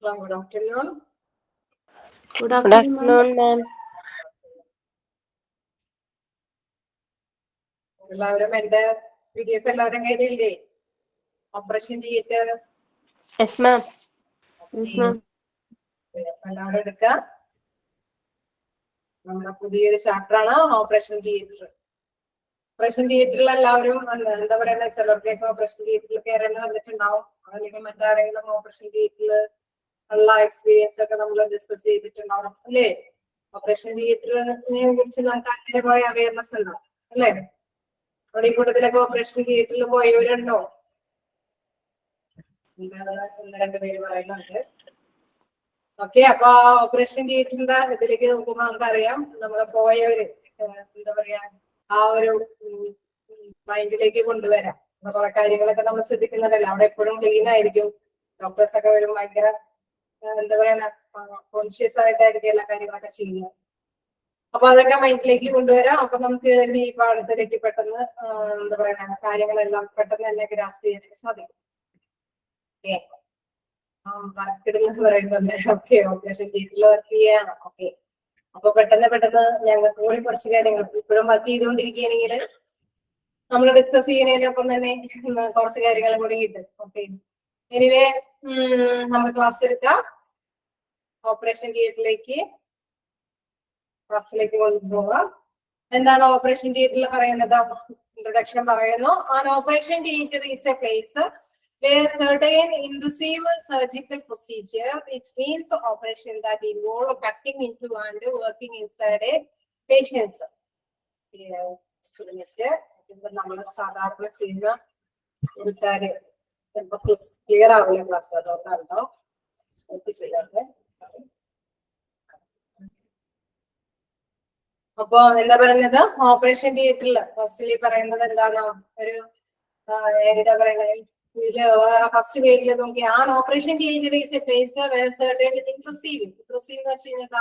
Good afternoon. Good afternoon, ma'am. എല്ലാവരും എന്റെ PDF എല്ലാവരും കയ്യിലില്ലേ? Operation theatre. Yes, ma'am. Yes, ma'am. എല്ലാവരും എടുക്കുക. നമ്മുടെ പുതിയൊരു ചാപ്റ്റർ ആണ് ഓപ്പറേഷൻ തിയേറ്റർ. ഓപ്പറേഷൻ തിയേറ്ററിൽ എല്ലാവരും എന്താ പറയുക, ചിലർക്കൊക്കെ ഓപ്പറേഷൻ തിയേറ്ററിൽ കയറേണ്ടി വന്നിട്ടുണ്ടാവും. അല്ലെങ്കിൽ മറ്റാരെങ്കിലും ഓപ്പറേഷൻ തിയേറ്ററിൽ ഉള്ള എക്സ്പീരിയൻസ് ഒക്കെ നമ്മൾ ഡിസ്കസ് ചെയ്തിട്ടുണ്ടാവും അല്ലേ? ഓപ്പറേഷൻ തിയേറ്ററിനെ കുറിച്ച് നമുക്ക് അങ്ങനെ കുറെ അവയർനെസ് ഉണ്ടാവും അല്ലേ? അവിടെ ഈ കൂട്ടത്തിലൊക്കെ ഓപ്പറേഷൻ തിയേറ്ററിൽ പോയവരുണ്ടോ? ഒന്ന് രണ്ട് പേര് പറയുന്നുണ്ട്. ഓക്കെ, അപ്പൊ ആ ഓപ്പറേഷൻ തിയേറ്ററിന്റെ ഇതിലേക്ക് നോക്കുമ്പോ നമുക്കറിയാം നമ്മളെ പോയവര് എന്താ പറയാ ആ ഒരു മൈൻഡിലേക്ക് കൊണ്ടുവരാം. കുറെ കാര്യങ്ങളൊക്കെ നമ്മൾ ശ്രദ്ധിക്കുന്നുണ്ടല്ലോ. അവിടെ എപ്പോഴും ക്ലീൻ ആയിരിക്കും. ഡോക്ടേഴ്സ് ഒക്കെ വരും ഭയങ്കര എന്താ പറയാ കോൺഷ്യസ് ആയിട്ടായിരിക്കും എല്ലാ കാര്യങ്ങളൊക്കെ ചെയ്യുന്നത്. അപ്പൊ അതൊക്കെ മൈൻഡിലേക്ക് കൊണ്ടുവരാം. അപ്പൊ നമുക്ക് ഈ പാഠത്തിലേക്ക് പെട്ടെന്ന് എന്താ പറയാ കാര്യങ്ങളെല്ലാം പെട്ടെന്ന് തന്നെ ഗ്രാസ്പ് ചെയ്യാനായിട്ട് സാധിക്കും. ഓക്കെ, വർക്കിടുന്നത് പറയുന്നുണ്ട്. ഓക്കെ, ഓപ്പറേഷൻ തിയേറ്ററിൽ വർക്ക് ചെയ്യാണ്. ഓക്കെ, അപ്പൊ പെട്ടെന്ന് ഞങ്ങൾക്ക് കൂടി കുറച്ച് കാര്യങ്ങൾ ഇപ്പോഴും വർക്ക് ചെയ്തുകൊണ്ടിരിക്കുകയാണെങ്കിൽ നമ്മൾ ഡിസ്കസ് ചെയ്യുന്നതിനൊപ്പം തന്നെ കുറച്ച് കാര്യങ്ങളും കൂടി കിട്ടും. ഓക്കെ, എനിവേ നമ്മൾ ക്ലാസ് എടുക്കാം. ഓപ്പറേഷൻ തിയേറ്ററിലേക്ക് ക്ലാസ്സിലേക്ക് കൊണ്ടുപോകാം. എന്താണ് ഓപ്പറേഷൻ തിയേറ്ററിൽ പറയുന്നത്? ഇൻട്രൊഡക്ഷൻ പറയുന്നു. An operation theater is a place where certain intrusive surgical procedure, which means operation that involve cutting into and working inside a patient's. നമ്മൾ സാധാരണ ചെയ്യുന്ന ഒരു കാര്യം ചിലപ്പോൾ ക്ലിയർ ആവില്ല ക്ലാസ്, അതുകൊണ്ടാണോ ചെയ്യാറുണ്ട്. അപ്പൊ എന്താ പറയുന്നത്, ഓപ്പറേഷൻ തിയേറ്ററിൽ ഫസ്റ്റില് പറയുന്നത് എന്താണ്? ഒരു എന്താ പറയുന്നത്, ഇതില് ഫസ്റ്റ് പേജിൽ നോക്കി an operation theatre is a place where certain inclusive എന്ന് വെച്ച് കഴിഞ്ഞാൽ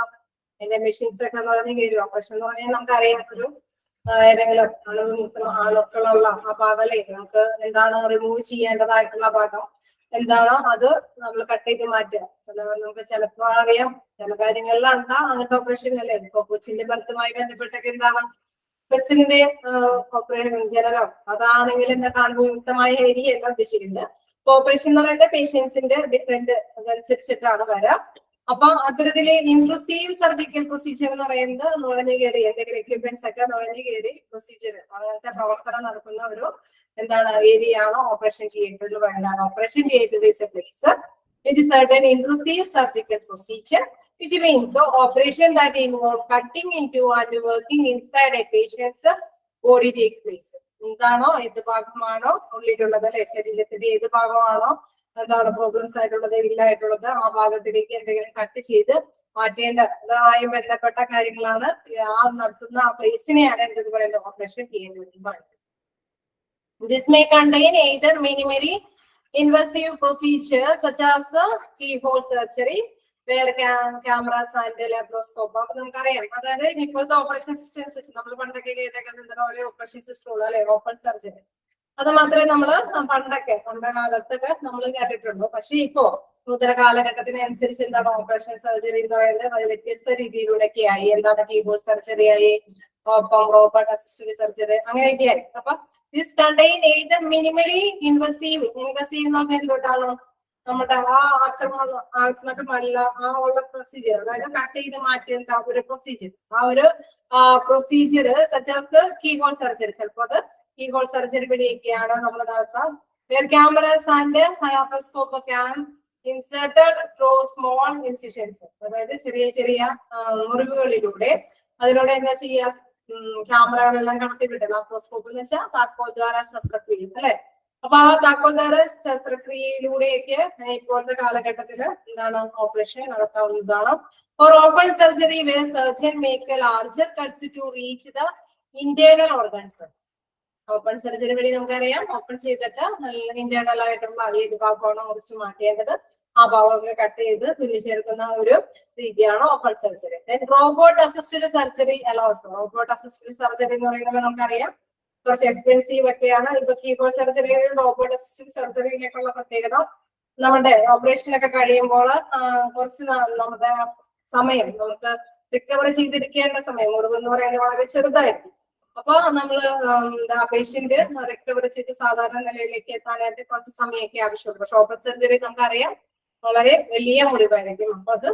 അതിന്റെ മെഷീൻസ് ഒക്കെ എന്ന് പറഞ്ഞ് കയറും. ഓപ്പറേഷൻ എന്ന് പറഞ്ഞാൽ നമുക്കറിയാം ഒരു ഏതെങ്കിലും ആളുകളുള്ള ആ ഭാഗമല്ലേ, നമുക്ക് എന്താണ് റിമൂവ് ചെയ്യേണ്ടതായിട്ടുള്ള ഭാഗം എന്താണോ അത് നമ്മൾ കട്ട് ചെയ്ത് മാറ്റുക. നമുക്ക് ചിലപ്പോൾ അറിയാം ചില കാര്യങ്ങളിലാണ് അങ്ങനത്തെ ഓപ്പറേഷൻ അല്ലേ. ഇപ്പൊ കൊച്ചിന്റെ ബർത്തുമായി ബന്ധപ്പെട്ടൊക്കെ എന്താണ് കൊച്ചിന്റെ ഓപ്പറേഷൻ ജനനോ അതാണെങ്കിൽ എന്താണ് വിമുക്തമായ ഏരിയ എല്ലാം ഉദ്ദേശിക്കുന്നത്. ഓപ്പറേഷൻ എന്ന് പറയുന്നത് പേഷ്യൻസിന്റെ ഡിഫറെന്റ് അതനുസരിച്ചിട്ടാണ് വരാം. അപ്പൊ അത്തരത്തില് ഇൻക്ലൂസീവ് സർജിക്കൽ പ്രൊസീജിയർ എന്ന് പറയുന്നത് നുഴഞ്ഞു കയറി എന്തെങ്കിലും എക്യുപ്മെന്റ്സ് ഒക്കെ നുഴഞ്ഞു കയറി പ്രൊസീജിയർ അങ്ങനത്തെ പ്രവർത്തനം നടക്കുന്ന ഒരു എന്താണ് ഏരിയ ആണ് ഓപ്പറേഷൻ തിയേറ്ററിൽ പറയുന്നത്. Operation theatre is a place which is certain intrusive surgical procedure, which means operation that involve cutting into and working inside a patient's body take place. എന്താണോ ഏത് ഭാഗമാണോ ഉള്ളിലുള്ളത് അല്ലെ, ശരീരത്തിന്റെ ഏത് ഭാഗമാണോ എന്താണ് പ്രോബ്ലംസ് ആയിട്ടുള്ളത് ഇല്ലായിട്ടുള്ളത് ആ ഭാഗത്തിലേക്ക് എന്തെങ്കിലും കട്ട് ചെയ്ത് മാറ്റേണ്ടതായി ബന്ധപ്പെട്ട കാര്യങ്ങളാണ് ആ നടത്തുന്ന ആ പ്ലേസിനെയാണ് എന്തെന്ന് പറയുന്നത് ഓപ്പറേഷൻ തിയേറ്റർ എന്ന് പറയുന്നത്. This may contain either minimally invasive procedures such as keyhole surgery, where cameras and laparoscope. അപ്പൊ നമുക്കറിയാം, അതായത് ഇപ്പോഴത്തെ ഓപ്പറേഷൻ സിസ്റ്റംസ് നമ്മൾ പണ്ടൊക്കെ കേട്ടേക്കുന്നത് ഓരോ ഓപ്പറേഷൻ സിസ്റ്റം ഉള്ളു അല്ലെ, ഓപ്പൺ സർജറി. അത് മാത്രമേ നമ്മള് പണ്ട് കാലത്തൊക്കെ നമ്മൾ കേട്ടിട്ടുള്ളൂ. പക്ഷെ ഇപ്പോ നൂതന കാലഘട്ടത്തിനനുസരിച്ച് എന്താണ് ഓപ്പറേഷൻ സർജറി എന്ന് പറയുന്നത് വ്യത്യസ്ത രീതിയിലൂടെയൊക്കെ ആയി. എന്താണ് കീബോർഡ് സർജറി ആയി, ഒപ്പം റോബോട്ട് അസിസ്റ്റഡ് സർജറി അങ്ങനെയൊക്കെ ആയി. അപ്പൊ this contain either minimally invasive എന്ന് പറഞ്ഞാൽ എന്തുകൊണ്ടാണോ നമ്മുടെ ആ ആക്രമണമല്ല ആ ഉള്ള പ്രൊസീജിയർ, അതായത് കട്ട് ചെയ്ത് മാറ്റേണ്ട ഒരു പ്രൊസീജിയർ, ആ ഒരു പ്രൊസീജിയർ സച്ചാസ് കീഹോൾ സർജറി. ചിലപ്പോ അത് കീഹോൾ സർജറി വഴിയൊക്കെയാണ് നമ്മൾ നടത്താം. Where cameras and laparoscope can inserted through small incisions, അതായത് ചെറിയ ചെറിയ മുറിവുകളിലൂടെ അതിലൂടെ എന്താ ചെയ്യാ ക്യാമറകളെല്ലാം കടത്തിവിട്ട് ലാപ്രോസ്കോപ്പ് എന്ന് വെച്ചാൽ താക്കോൽദ്വാര ശസ്ത്രക്രിയ അല്ലെ. അപ്പൊ ആ താക്കോൽദ്വാര ശസ്ത്രക്രിയയിലൂടെയൊക്കെ ഇപ്പോഴത്തെ കാലഘട്ടത്തില് എന്താണ് ഓപ്പറേഷൻ നടത്താവുന്നതാണ്. For open surgery where surgeon make a larger cuts to reach the internal organs. Open surgery വഴി നമുക്കറിയാം ഓപ്പൺ ചെയ്തിട്ട് ഇന്റേണൽ ആയിട്ടുള്ള ഏത് ഭാഗമാണോ മുറിച്ച് മാറ്റേണ്ടത് ആ ഭാഗമൊക്കെ കട്ട് ചെയ്ത് തുന്നി ചേർക്കുന്ന ഒരു രീതിയാണ് open surgery. Robot assisted surgery allows. Robot assisted surgery എന്ന് പറയുന്നത് നമുക്കറിയാം കുറച്ച് എക്സ്പെൻസീവ് ഒക്കെയാണ്. ഇപ്പൊ കീബോർഡ് സർജറി റോബോട്ട് അസിസ്റ്റഡ് സർജറിയിലേക്കുള്ള പ്രത്യേകത നമ്മുടെ ഓപ്പറേഷനൊക്കെ കഴിയുമ്പോൾ കുറച്ച് നമ്മുടെ സമയം നമുക്ക് റിക്കവർ ചെയ്തിരിക്കേണ്ട സമയം, മുറിവ് എന്ന് പറയുന്നത് വളരെ ചെറുതായിരിക്കും. അപ്പൊ നമ്മള് പേഷ്യന്റ് റിക്കവർ ചെയ്ത് സാധാരണ നിലയിലേക്ക് എത്താനായിട്ട് കുറച്ച് സമയമൊക്കെ ആവശ്യമുണ്ട്. പക്ഷെ ഓപ്പൺ സർജറി നമുക്കറിയാം വളരെ വലിയ മുറിവായിരിക്കും. അപ്പൊ അത്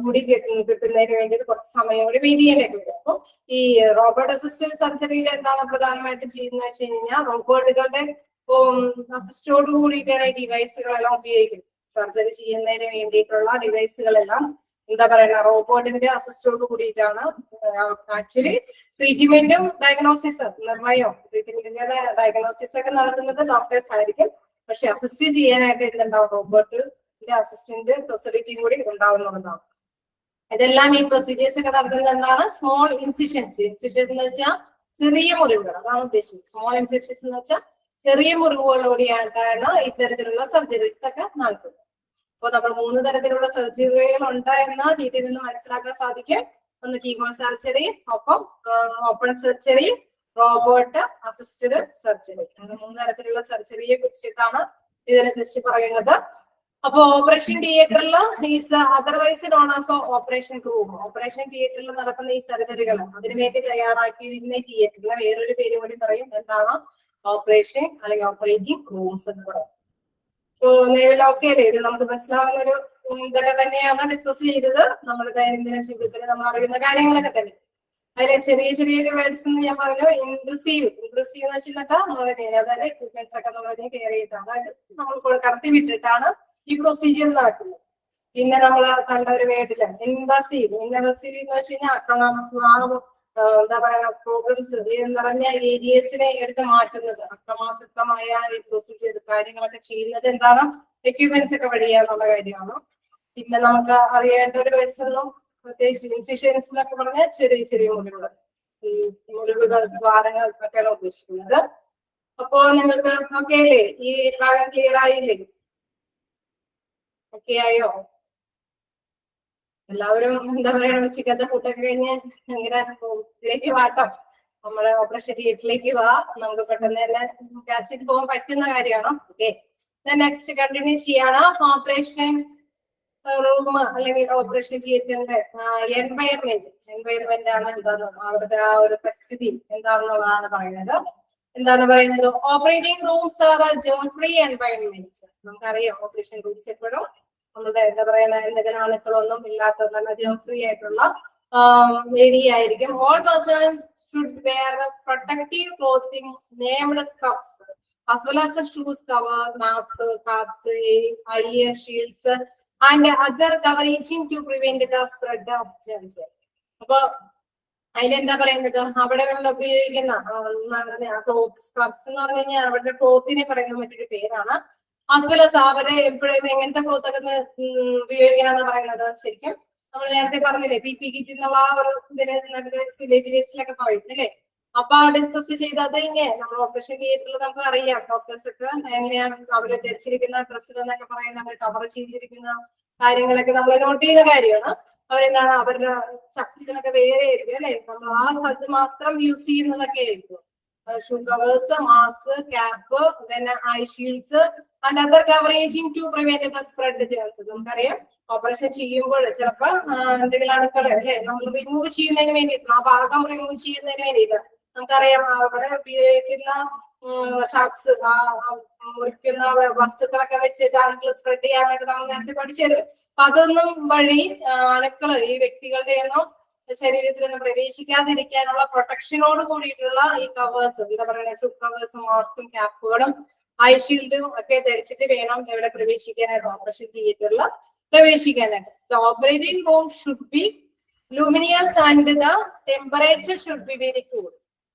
കൂടി കിട്ടുന്നതിന് വേണ്ടി കുറച്ച് സമയം കൂടി വെയിറ്റ് ചെയ്യേണ്ടി വരും. അപ്പൊ ഈ റോബോട്ട് അസിസ്റ്റഡ് സർജറിയിൽ എന്താണ് പ്രധാനമായിട്ട് ചെയ്യുന്നത് വെച്ച് കഴിഞ്ഞാൽ റോബോട്ടുകളുടെ അസിസ്റ്റോട് കൂടിയിട്ടാണ് ഈ ഡിവൈസുകളെല്ലാം ഉപയോഗിക്കുന്നത്. സർജറി ചെയ്യുന്നതിന് വേണ്ടിയിട്ടുള്ള ഡിവൈസുകളെല്ലാം എന്താ പറയുക, റോബോട്ടിന്റെ അസിസ്റ്റോട് കൂടിയിട്ടാണ്. ആക്ച്വലി ട്രീറ്റ്മെന്റും ഡയഗ്നോസിസ് നിർണയവും ട്രീറ്റ്മെന്റിന്റെ ഡയഗ്നോസിസ് ഒക്കെ നടത്തുന്നത് ഡോക്ടേഴ്സ് ആയിരിക്കും. പക്ഷെ അസിസ്റ്റ് ചെയ്യാനായിട്ട് എന്തുണ്ടാവും, റോബോട്ടിന്റെ അസിസ്റ്റന്റ് ഫെസിലിറ്റി കൂടി ഉണ്ടാവുന്നതാണ്. ഇതെല്ലാം ഈ പ്രൊസീജിയേഴ്സ് ഒക്കെ നടത്തുന്നത് എന്താണ്, സ്മോൾ ഇൻസിഷൻസ്. ഇൻസിഷൻസ് എന്ന് വെച്ചാൽ ചെറിയ മുറിവുകൾ, അതാണ് ഉദ്ദേശിച്ചത്. സ്മോൾ ഇൻസിഷൻസ് എന്ന് വെച്ചാൽ ചെറിയ മുറിവുകളോടെയായിട്ടാണ് ഇത്തരത്തിലുള്ള സർജറീസ് ഒക്കെ നടത്തുന്നത്. അപ്പൊ നമ്മൾ 3 തരത്തിലുള്ള സർജറികൾ ഉണ്ട് എന്ന രീതിയിൽ നിന്ന് മനസ്സിലാക്കാൻ സാധിക്കും. ഒന്ന് കീമോ സർജറി, ഒപ്പം open surgery, robot assisted surgery. അങ്ങനെ 3 തരത്തിലുള്ള സർജറിയെ കുറിച്ചിട്ടാണ് ഇതിനെക്കുറിച്ച് പറയുന്നത്. അപ്പൊ ഓപ്പറേഷൻ തിയേറ്ററിൽ is otherwise known as operation room. Operation തിയേറ്ററിൽ നടക്കുന്ന ഈ സർജറികൾ അതിനുവേണ്ടി തയ്യാറാക്കിയിരിക്കുന്ന തിയേറ്ററിന് വേറൊരു പേര് കൂടി പറയും. എന്താണ്, ഓപ്പറേഷൻ അല്ലെങ്കിൽ ഓപ്പറേറ്റിംഗ് റൂംസ് എന്ന് പറയും. ഓക്കെ അല്ലേ, ഇത് നമുക്ക് മനസ്സിലാവുന്ന ഒരു ഇതൊക്കെ തന്നെയാണ് ഡിസ്കസ് ചെയ്തത്. നമ്മുടെ ദൈനംദിന ജീവിതത്തിൽ നമ്മൾ അറിയുന്ന കാര്യങ്ങളൊക്കെ തന്നെ. അതിലെ ചെറിയ ചെറിയ വേർഡ്സ് എന്ന് ഞാൻ പറഞ്ഞു. ഇൻക്ലൂസീവ് എന്ന് വെച്ചിട്ടൊക്കെ നമ്മളെ അതായത് എക്വിപ്മെന്റ്സ് ഒക്കെ നമ്മളതിനെ കെയർ ചെയ്തിട്ടാണ്, അതായത് നമ്മൾ കടത്തി വിട്ടിട്ടാണ് ഈ പ്രൊസീജിയർ നടക്കുന്നത്. പിന്നെ നമ്മൾ കണ്ട ഒരു വേർഡില് ഇൻവസീവ് എന്ന് വെച്ച് കഴിഞ്ഞാൽ എന്താ പറയാ, പ്രോബ്ലംസ് നിറഞ്ഞ ഏരിയസിനെ എടുത്ത് മാറ്റുന്നത്, അക്രമാസക്തമായ ഈ പ്രൊസീജിയർ കാര്യങ്ങളൊക്കെ ചെയ്യുന്നത് എന്താണ്, എക്യുപ്മെന്റ്സ് ഒക്കെ വഴിയാന്നുള്ള കാര്യമാണ്. പിന്നെ നമുക്ക് അറിയേണ്ട ഒരു വേർഡ്സൊന്നും പ്രത്യേകിച്ച് ഇൻസിഷൻസ് എന്നൊക്കെ പറഞ്ഞാൽ ചെറിയ ചെറിയ മുറിവുകൾ, ഈ മുറിവുകൾ ദ്വാരങ്ങൾ ഒക്കെയാണ് ഉദ്ദേശിക്കുന്നത്. അപ്പോ നിങ്ങൾക്ക് ഓക്കെ അല്ലേ, ഈ ഭാഗം ക്ലിയർ ആയില്ലേ, ഓക്കെ ആയോ? എല്ലാവരും എന്താ പറയണ, ഉച്ചക്കത്തെ ഫുഡൊക്കെ കഴിഞ്ഞ് ഇങ്ങനെ ഇതിലേക്ക് വാട്ടോ, നമ്മുടെ ഓപ്പറേഷൻ തിയേറ്ററിലേക്ക് വാ. നമുക്ക് പെട്ടെന്ന് തന്നെ കാച്ചിട്ട് പോകാൻ പറ്റുന്ന കാര്യമാണ്. ഓക്കെ, നെക്സ്റ്റ് കണ്ടിന്യൂ ചെയ്യാണ്. ഓപ്പറേഷൻ റൂം അല്ലെങ്കിൽ ഓപ്പറേഷൻ തിയേറ്ററിന്റെ എൻവയൺമെന്റ് ആണ് എന്താണ്, അവിടുത്തെ ആ ഒരു പരിസ്ഥിതി എന്താണെന്നുള്ളതാണ് പറയുന്നത്. എന്താണ് പറയുന്നത്, operating rooms are germ free environment. നമുക്കറിയാം ഓപ്പറേഷൻ റൂംസ് എപ്പോഴും നമ്മളുടെ എന്താ പറയുക, എന്തെങ്കിലും അണുക്കളൊന്നും ഇല്ലാത്ത നല്ല ജേം ഫ്രീ ആയിട്ടുള്ള ഏരിയ ആയിരിക്കും. All persons should wear protective clothing named skirts as well as the shoes cover, mask, caps, eye shields and other covering to prevent the spread of germs. അപ്പൊ അതിലെന്താ പറയുന്നത്, അവിടെ ഉപയോഗിക്കുന്ന ക്ലോത്ത് സ്കർട്ട്സ് എന്ന് പറഞ്ഞു കഴിഞ്ഞാൽ അവരുടെ ക്ലോത്തിനെ പറയുന്ന മറ്റൊരു പേരാണ്. ആസ്വലസ് അവരെ എപ്പോഴും എങ്ങനത്തെ ക്ലോത്ത് ഒക്കെ ഉപയോഗിക്കണമെന്ന് പറയുന്നത്, ശരിക്കും നമ്മൾ നേരത്തെ പറഞ്ഞില്ലേ, PPE കിറ്റ് എന്നുള്ള ആ ഒരു വില്ലേജ് വേസ്റ്റിലൊക്കെ പറയും അല്ലേ. അപ്പൊ ഡിസ്കസ് ചെയ്തത് ഇങ്ങനെ നമ്മൾ ഓപ്പറേഷൻ തിയേറ്ററിൽ നമുക്ക് അറിയാം, ഡോക്ടേഴ്സ് ഒക്കെ എങ്ങനെയാണ് അവര് ധരിച്ചിരിക്കുന്ന ഡ്രസ്സിൽ എന്നൊക്കെ പറയുന്ന, അവർ കവർ ചെയ്തിരിക്കുന്ന കാര്യങ്ങളൊക്കെ നമ്മൾ നോട്ട് ചെയ്യുന്ന കാര്യമാണ്. അവരെന്താണ്, അവരുടെ ചപ്പികളൊക്കെ വേറെ ആയിരിക്കും അല്ലെ, നമ്മൾ ആ സ്ഥലത്ത് മാത്രം യൂസ് ചെയ്യുന്നതൊക്കെ ആയിരിക്കും. Shoe covers, mask, cap, eye shields and other കവറേജിങ് to prevent the spread germs. നമുക്കറിയാം ഓപ്പറേഷൻ ചെയ്യുമ്പോൾ ചിലപ്പോൾ എന്തെങ്കിലും അണുക്കൾ അല്ലെ നമ്മൾ റിമൂവ് ചെയ്യുന്നതിന് വേണ്ടിയിട്ട്, ആ ഭാഗം റിമൂവ് ചെയ്യുന്നതിന് വേണ്ടിയിട്ട് നമുക്കറിയാം അവിടെ ഉപയോഗിക്കുന്ന ഷർട്ട്സ്, മുറിക്കുന്ന വസ്തുക്കളൊക്കെ വെച്ചിട്ട് അണുക്കൾ സ്പ്രെഡ് ചെയ്യാനൊക്കെ നമ്മൾ നേരത്തെ പഠിച്ചത്. അപ്പൊ അതൊന്നും വഴി അണുക്കള് ഈ വ്യക്തികളുടെയൊന്നും ശരീരത്തിൽ നിന്ന് പ്രവേശിക്കാതിരിക്കാനുള്ള പ്രൊട്ടക്ഷനോട് കൂടിയിട്ടുള്ള ഈ കവേഴ്സ്, എന്താ പറയുക, ഷൂ കവേഴ്സും മാസ്കും ക്യാപ്പുകളും ഐ ഷീൽഡും ഒക്കെ ധരിച്ചിട്ട് വേണം എവിടെ പ്രവേശിക്കാനായിട്ട്, ഓപ്പറേഷൻ തിയേറ്ററിൽ പ്രവേശിക്കാനായിട്ട്. The operating room should be luminous and the temperature should be very cool.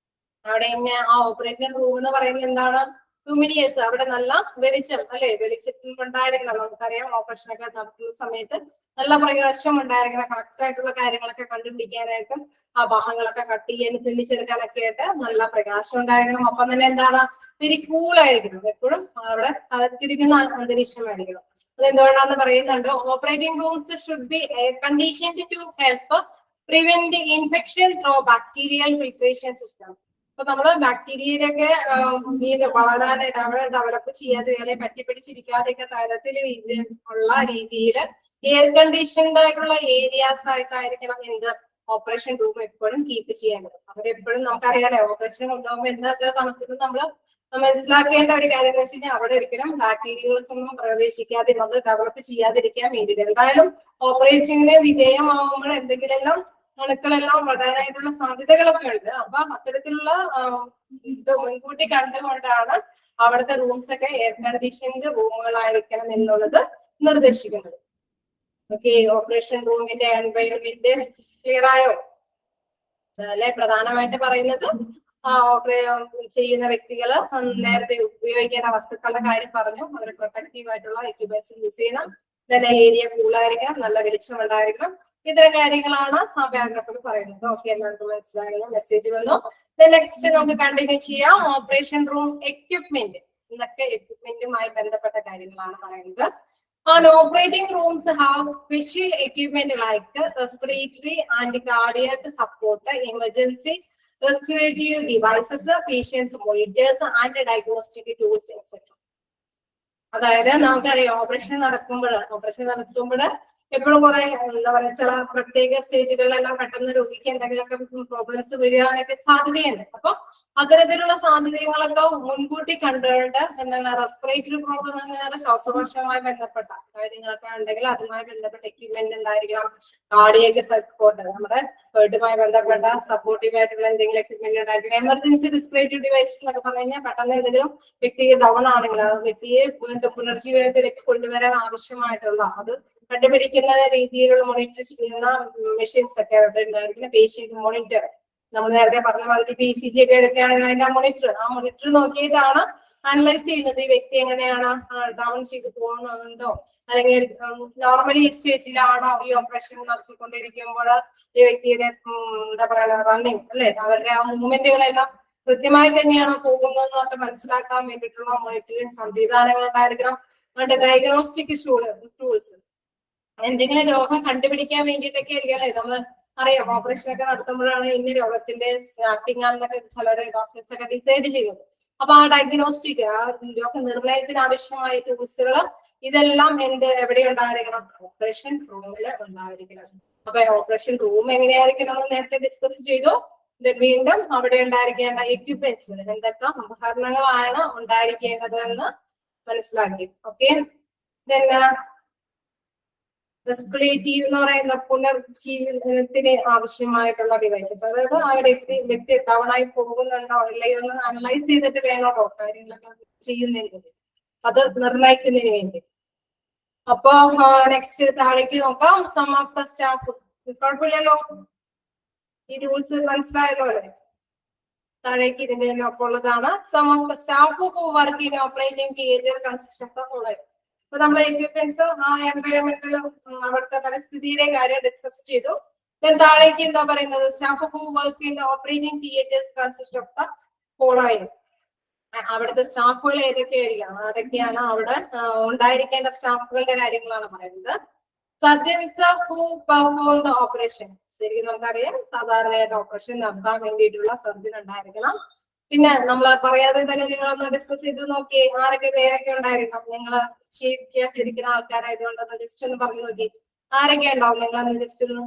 അവിടെ ഇങ്ങനെ ആ ഓപ്പറേറ്റിംഗ് റൂം എന്ന് പറയുന്നത് എന്താണ്, ലൂമിനിയസ്, അവിടെ നല്ല വെളിച്ചം അല്ലെ, വെളിച്ചം ഉണ്ടായിരിക്കണം. നമുക്കറിയാം ഓപ്പറേഷൻ ഒക്കെ നടത്തുന്ന സമയത്ത് നല്ല പ്രകാശം ഉണ്ടായിരിക്കണം, കറക്റ്റ് ആയിട്ടുള്ള കാര്യങ്ങളൊക്കെ കണ്ടുപിടിക്കാനായിട്ടും ആ ഭാഗങ്ങളൊക്കെ കട്ട് ചെയ്യാനും തെളിച്ചെടുക്കാനൊക്കെ ആയിട്ട് നല്ല പ്രകാശം ഉണ്ടായിരിക്കണം. ഒപ്പം തന്നെ എന്താണ്, വെരി കൂളായിരിക്കണം, എപ്പോഴും അവിടെ തളർത്തിരിക്കുന്ന അന്തരീക്ഷമായിരിക്കണം. അതെന്തുകൊണ്ടാന്ന് പറയുന്നുണ്ട്, operating rooms should be air conditioned to help prevent infection through bacterial filtration system. അപ്പൊ നമ്മള് ബാക്ടീരിയയിലൊക്കെ ഈ വളരാനായിട്ട് അവിടെ ഡെവലപ്പ് ചെയ്യാതെ അല്ലെങ്കിൽ പറ്റിപ്പിടിച്ചിരിക്കാതെയൊക്കെ തരത്തിൽ ഉള്ള രീതിയിൽ എയർ കണ്ടീഷൻഡ് ആയിട്ടുള്ള ഏരിയാസ് ആയിട്ടായിരിക്കണം എന്ത് ഓപ്പറേഷൻ റൂം എപ്പോഴും കീപ്പ് ചെയ്യേണ്ടത്. അവരെപ്പോഴും നമുക്കറിയാലോ ഓപ്പറേഷൻ ഉണ്ടാകുമ്പോൾ എന്തൊക്കെ തണുപ്പിക്കുന്നത് നമ്മൾ മനസ്സിലാക്കേണ്ട ഒരു കാര്യം എന്ന് വെച്ച് കഴിഞ്ഞാൽ അവിടെ ഒരിക്കലും ബാക്ടീരിയൽസ് ഒന്നും പ്രവേശിക്കാതെ അത് ഡെവലപ്പ് ചെയ്യാതിരിക്കാൻ വേണ്ടിയിട്ട് എന്തായാലും ഓപ്പറേഷന് വിധേയമാകുമ്പോൾ എന്തെങ്കിലും അണുക്കളെല്ലാം വളരാനായിട്ടുള്ള സാധ്യതകളൊക്കെ ഉണ്ട്. അപ്പൊ അത്തരത്തിലുള്ള ഇത് മുൻകൂട്ടി കണ്ടുകൊണ്ടാണ് അവിടുത്തെ റൂംസ് ഒക്കെ എയർ കണ്ടീഷൻഡ് റൂമുകളായിരിക്കണം എന്നുള്ളത് നിർദ്ദേശിക്കുന്നത്. ഓക്കെ, ഓപ്പറേഷൻ റൂമിന്റെ എൻവയോൺമെന്റ് ക്ലിയർ ആയോ? അല്ലെ പ്രധാനമായിട്ട് പറയുന്നത് ചെയ്യുന്ന വ്യക്തികൾ നേരത്തെ ഉപയോഗിക്കേണ്ട വസ്തുക്കളുടെ കാര്യം പറഞ്ഞു. അവർ പ്രൊട്ടക്റ്റീവ് ആയിട്ടുള്ള എക്യുപ്മെന്റ്സ് യൂസ് ചെയ്യണം. തന്നെ ഏരിയ കൂളായിരിക്കണം, നല്ല വെളിച്ചം ഉണ്ടായിരിക്കണം. ഇത്തരം കാര്യങ്ങളാണ് ആ പാരഗ്രാഫിൽ പറയുന്നത്. ഓക്കെ, എല്ലാവർക്കും മനസ്സിലാകുന്ന മെസ്സേജ് വന്നു. നെക്സ്റ്റ് നമുക്ക് കണ്ടിന്യൂ ചെയ്യാം. ഓപ്പറേഷൻ റൂം എക്യുപ്മെന്റ്, ഇതൊക്കെ എക്യുപ്മെന്റുമായി ബന്ധപ്പെട്ട കാര്യങ്ങളാണ് പറയുന്നത്. Operating rooms have special equipment like respiratory and cardiac support, emergency respiratory devices, patients monitors and diagnostic tools, etc. അതായത് നമുക്കറിയാം ഓപ്പറേഷൻ നടത്തുമ്പോൾ എപ്പോഴും കുറെ എന്താ പറയുക ചില പ്രത്യേക സ്റ്റേജുകളിലെല്ലാം പെട്ടെന്ന് രോഗിക്ക് എന്തെങ്കിലുമൊക്കെ പ്രോബ്ലംസ് വരികയാണൊക്കെ സാധ്യതയുണ്ട്. അപ്പൊ അത്തരത്തിലുള്ള സാധ്യതകളൊക്കെ മുൻകൂട്ടി കണ്ടുകൊണ്ട് എന്താണ് റെസ്പിറേറ്ററി പ്രോബ്ലം എന്ന് പറഞ്ഞാൽ ശ്വാസകോശവുമായി ബന്ധപ്പെട്ട കാര്യങ്ങളൊക്കെ ഉണ്ടെങ്കിൽ അതുമായി ബന്ധപ്പെട്ട എക്യുപ്മെന്റ് ഉണ്ടായിരിക്കണം. കാർഡിയക് സപ്പോർട്ട്, നമ്മുടെ ഹേർട്ടുമായി ബന്ധപ്പെട്ട സപ്പോർട്ടീവ് ആയിട്ടുള്ള എന്തെങ്കിലും എക്യുപ്മെന്റ് ഉണ്ടായിരിക്കണം. എമർജൻസി റെസ്പിറേറ്ററി ഡിവൈസസ് എന്നൊക്കെ പറഞ്ഞു കഴിഞ്ഞാൽ പെട്ടെന്ന് എന്തെങ്കിലും വ്യക്തിക്ക് ഡൗൺ ആണെങ്കിൽ ആ വ്യക്തിയെ വീണ്ടും പുനർജീവനത്തിലേക്ക് കൊണ്ടുവരാൻ ആവശ്യമായിട്ടുള്ള അത് കണ്ടുപിടിക്കുന്ന രീതിയിലുള്ള മോണിറ്റർ ചെയ്യുന്ന മെഷീൻസ് ഒക്കെ അവിടെ ഉണ്ടായിരിക്കും. പേഷ്യന്റ് മോണിറ്റർ, നമ്മൾ നേരത്തെ പറഞ്ഞ മാതിരി PCG ഒക്കെ എടുക്കുകയാണെങ്കിൽ അതിന്റെ ആ മോണിറ്റർ നോക്കിയിട്ടാണ് അനലൈസ് ചെയ്യുന്നത് ഈ വ്യക്തി എങ്ങനെയാണ് ഡൗൺ ചെയ്ത് പോകുന്നുണ്ടോ അല്ലെങ്കിൽ നോർമലി ഈ സ്റ്റേജിലാണോ ഈ ഓപ്പറേഷൻ നടത്തിക്കൊണ്ടിരിക്കുമ്പോൾ ഈ വ്യക്തിയുടെ എന്താ പറയുക റണ്ണിങ് അല്ലെ അവരുടെ ആ മൂവ്മെന്റുകളെല്ലാം കൃത്യമായി തന്നെയാണോ പോകുന്നതെന്നൊക്കെ മനസ്സിലാക്കാൻ വേണ്ടിയിട്ടുള്ള മോണിറ്ററിംഗ് സംവിധാനങ്ങൾ ഉണ്ടായിരിക്കണം. അവരുടെ ഡയഗ്നോസ്റ്റിക് ടൂൾസ്, എന്തെങ്കിലും രോഗം കണ്ടുപിടിക്കാൻ വേണ്ടിയിട്ടൊക്കെ ആയിരിക്കും അല്ലെ നമ്മൾ അറിയാം ഓപ്പറേഷൻ ഒക്കെ നടത്തുമ്പോഴാണ് ഇന്ന രോഗത്തിന്റെ സ്റ്റാർട്ടിംഗ് ആണെന്നൊക്കെ ചിലരുടെ ഡോക്ടേഴ്സ് ഒക്കെ ഡിസൈഡ് ചെയ്യുന്നത്. അപ്പൊ ആ ഡയഗ്നോസ്റ്റിക് ആ രോഗനിർണയത്തിന് ആവശ്യമായ ടൂൾസുകൾ ഇതെല്ലാം എവിടെ ഉണ്ടായിരിക്കണം? ഓപ്പറേഷൻ റൂമിൽ ഉണ്ടായിരിക്കണം. അപ്പൊ ഓപ്പറേഷൻ റൂം എങ്ങനെയായിരിക്കണം എന്ന് നേരത്തെ ഡിസ്കസ് ചെയ്തു. വീണ്ടും അവിടെ ഉണ്ടായിരിക്കേണ്ട എക്യുപ്മെന്റ്സ്, എന്തൊക്കെ ഉപകരണങ്ങളാണ് ഉണ്ടായിരിക്കേണ്ടത് എന്ന് മനസ്സിലാക്കി. ഓക്കെ, റെസ്പിറേറ്റീവ് എന്ന് പറയുന്ന പുനർജീവനത്തിന് ആവശ്യമായിട്ടുള്ള ഡിവൈസസ്, അതായത് ആ വ്യക്തി ഡൗൺ ആയി പോകുന്നുണ്ടോ ഇല്ലയോ എന്ന് അനലൈസ് ചെയ്തിട്ട് വേണമോ കാര്യങ്ങളൊക്കെ ചെയ്യുന്നതിന് അത് നിർണ്ണയിക്കുന്നതിന് വേണ്ടി. അപ്പൊ നെക്സ്റ്റ് താഴേക്ക് നോക്കാം. സം ഓഫ് ദ സ്റ്റാഫ്, കുഴപ്പമില്ലല്ലോ, ഈ റൂൾസ് മനസ്സിലായല്ലോ അല്ലെ? താഴേക്ക് ഇതിന്റെ ഒപ്പം ഉള്ളതാണ്. Some of the staff who work in operating theatre consist of the following. അപ്പൊ നമ്മൾ എക്യുപ്മെന്റ്സ് ആ എൻവയോൺമെന്റിലും അവിടുത്തെ പരിസ്ഥിതിയുടെ കാര്യം ഡിസ്കസ് ചെയ്തു. താഴേക്ക് എന്താ പറയുന്നത്? Staff who work in operating theatres consist of the following. അവിടുത്തെ സ്റ്റാഫുകൾ ആരൊക്കെയാണ് അവിടെ ഉണ്ടായിരിക്കേണ്ട സ്റ്റാഫുകളുടെ കാര്യങ്ങളാണ് പറയുന്നത്. Surgeons who perform the operation, ശരിക്കും നമുക്കറിയാം സാധാരണയായിട്ട് ഓപ്പറേഷൻ നടത്താൻ വേണ്ടിയിട്ടുള്ള സർജൻ ഉണ്ടായിരിക്കണം. പിന്നെ നമ്മൾ പറയാതെ തന്നെ നിങ്ങളൊന്ന് ഡിസ്കസ് ചെയ്ത് നോക്കി ആരൊക്കെ പേരൊക്കെ ഉണ്ടായിരിക്കണം. നിങ്ങൾ ചെയ്യിപ്പിക്കാതിരിക്കുന്ന ആൾക്കാരായതുകൊണ്ട് ജസ്റ്റ് ഒന്ന് പറഞ്ഞു നോക്കി ആരൊക്കെ ഉണ്ടാവും. നിങ്ങളൊന്ന് ജസ്റ്റ് ഒന്ന്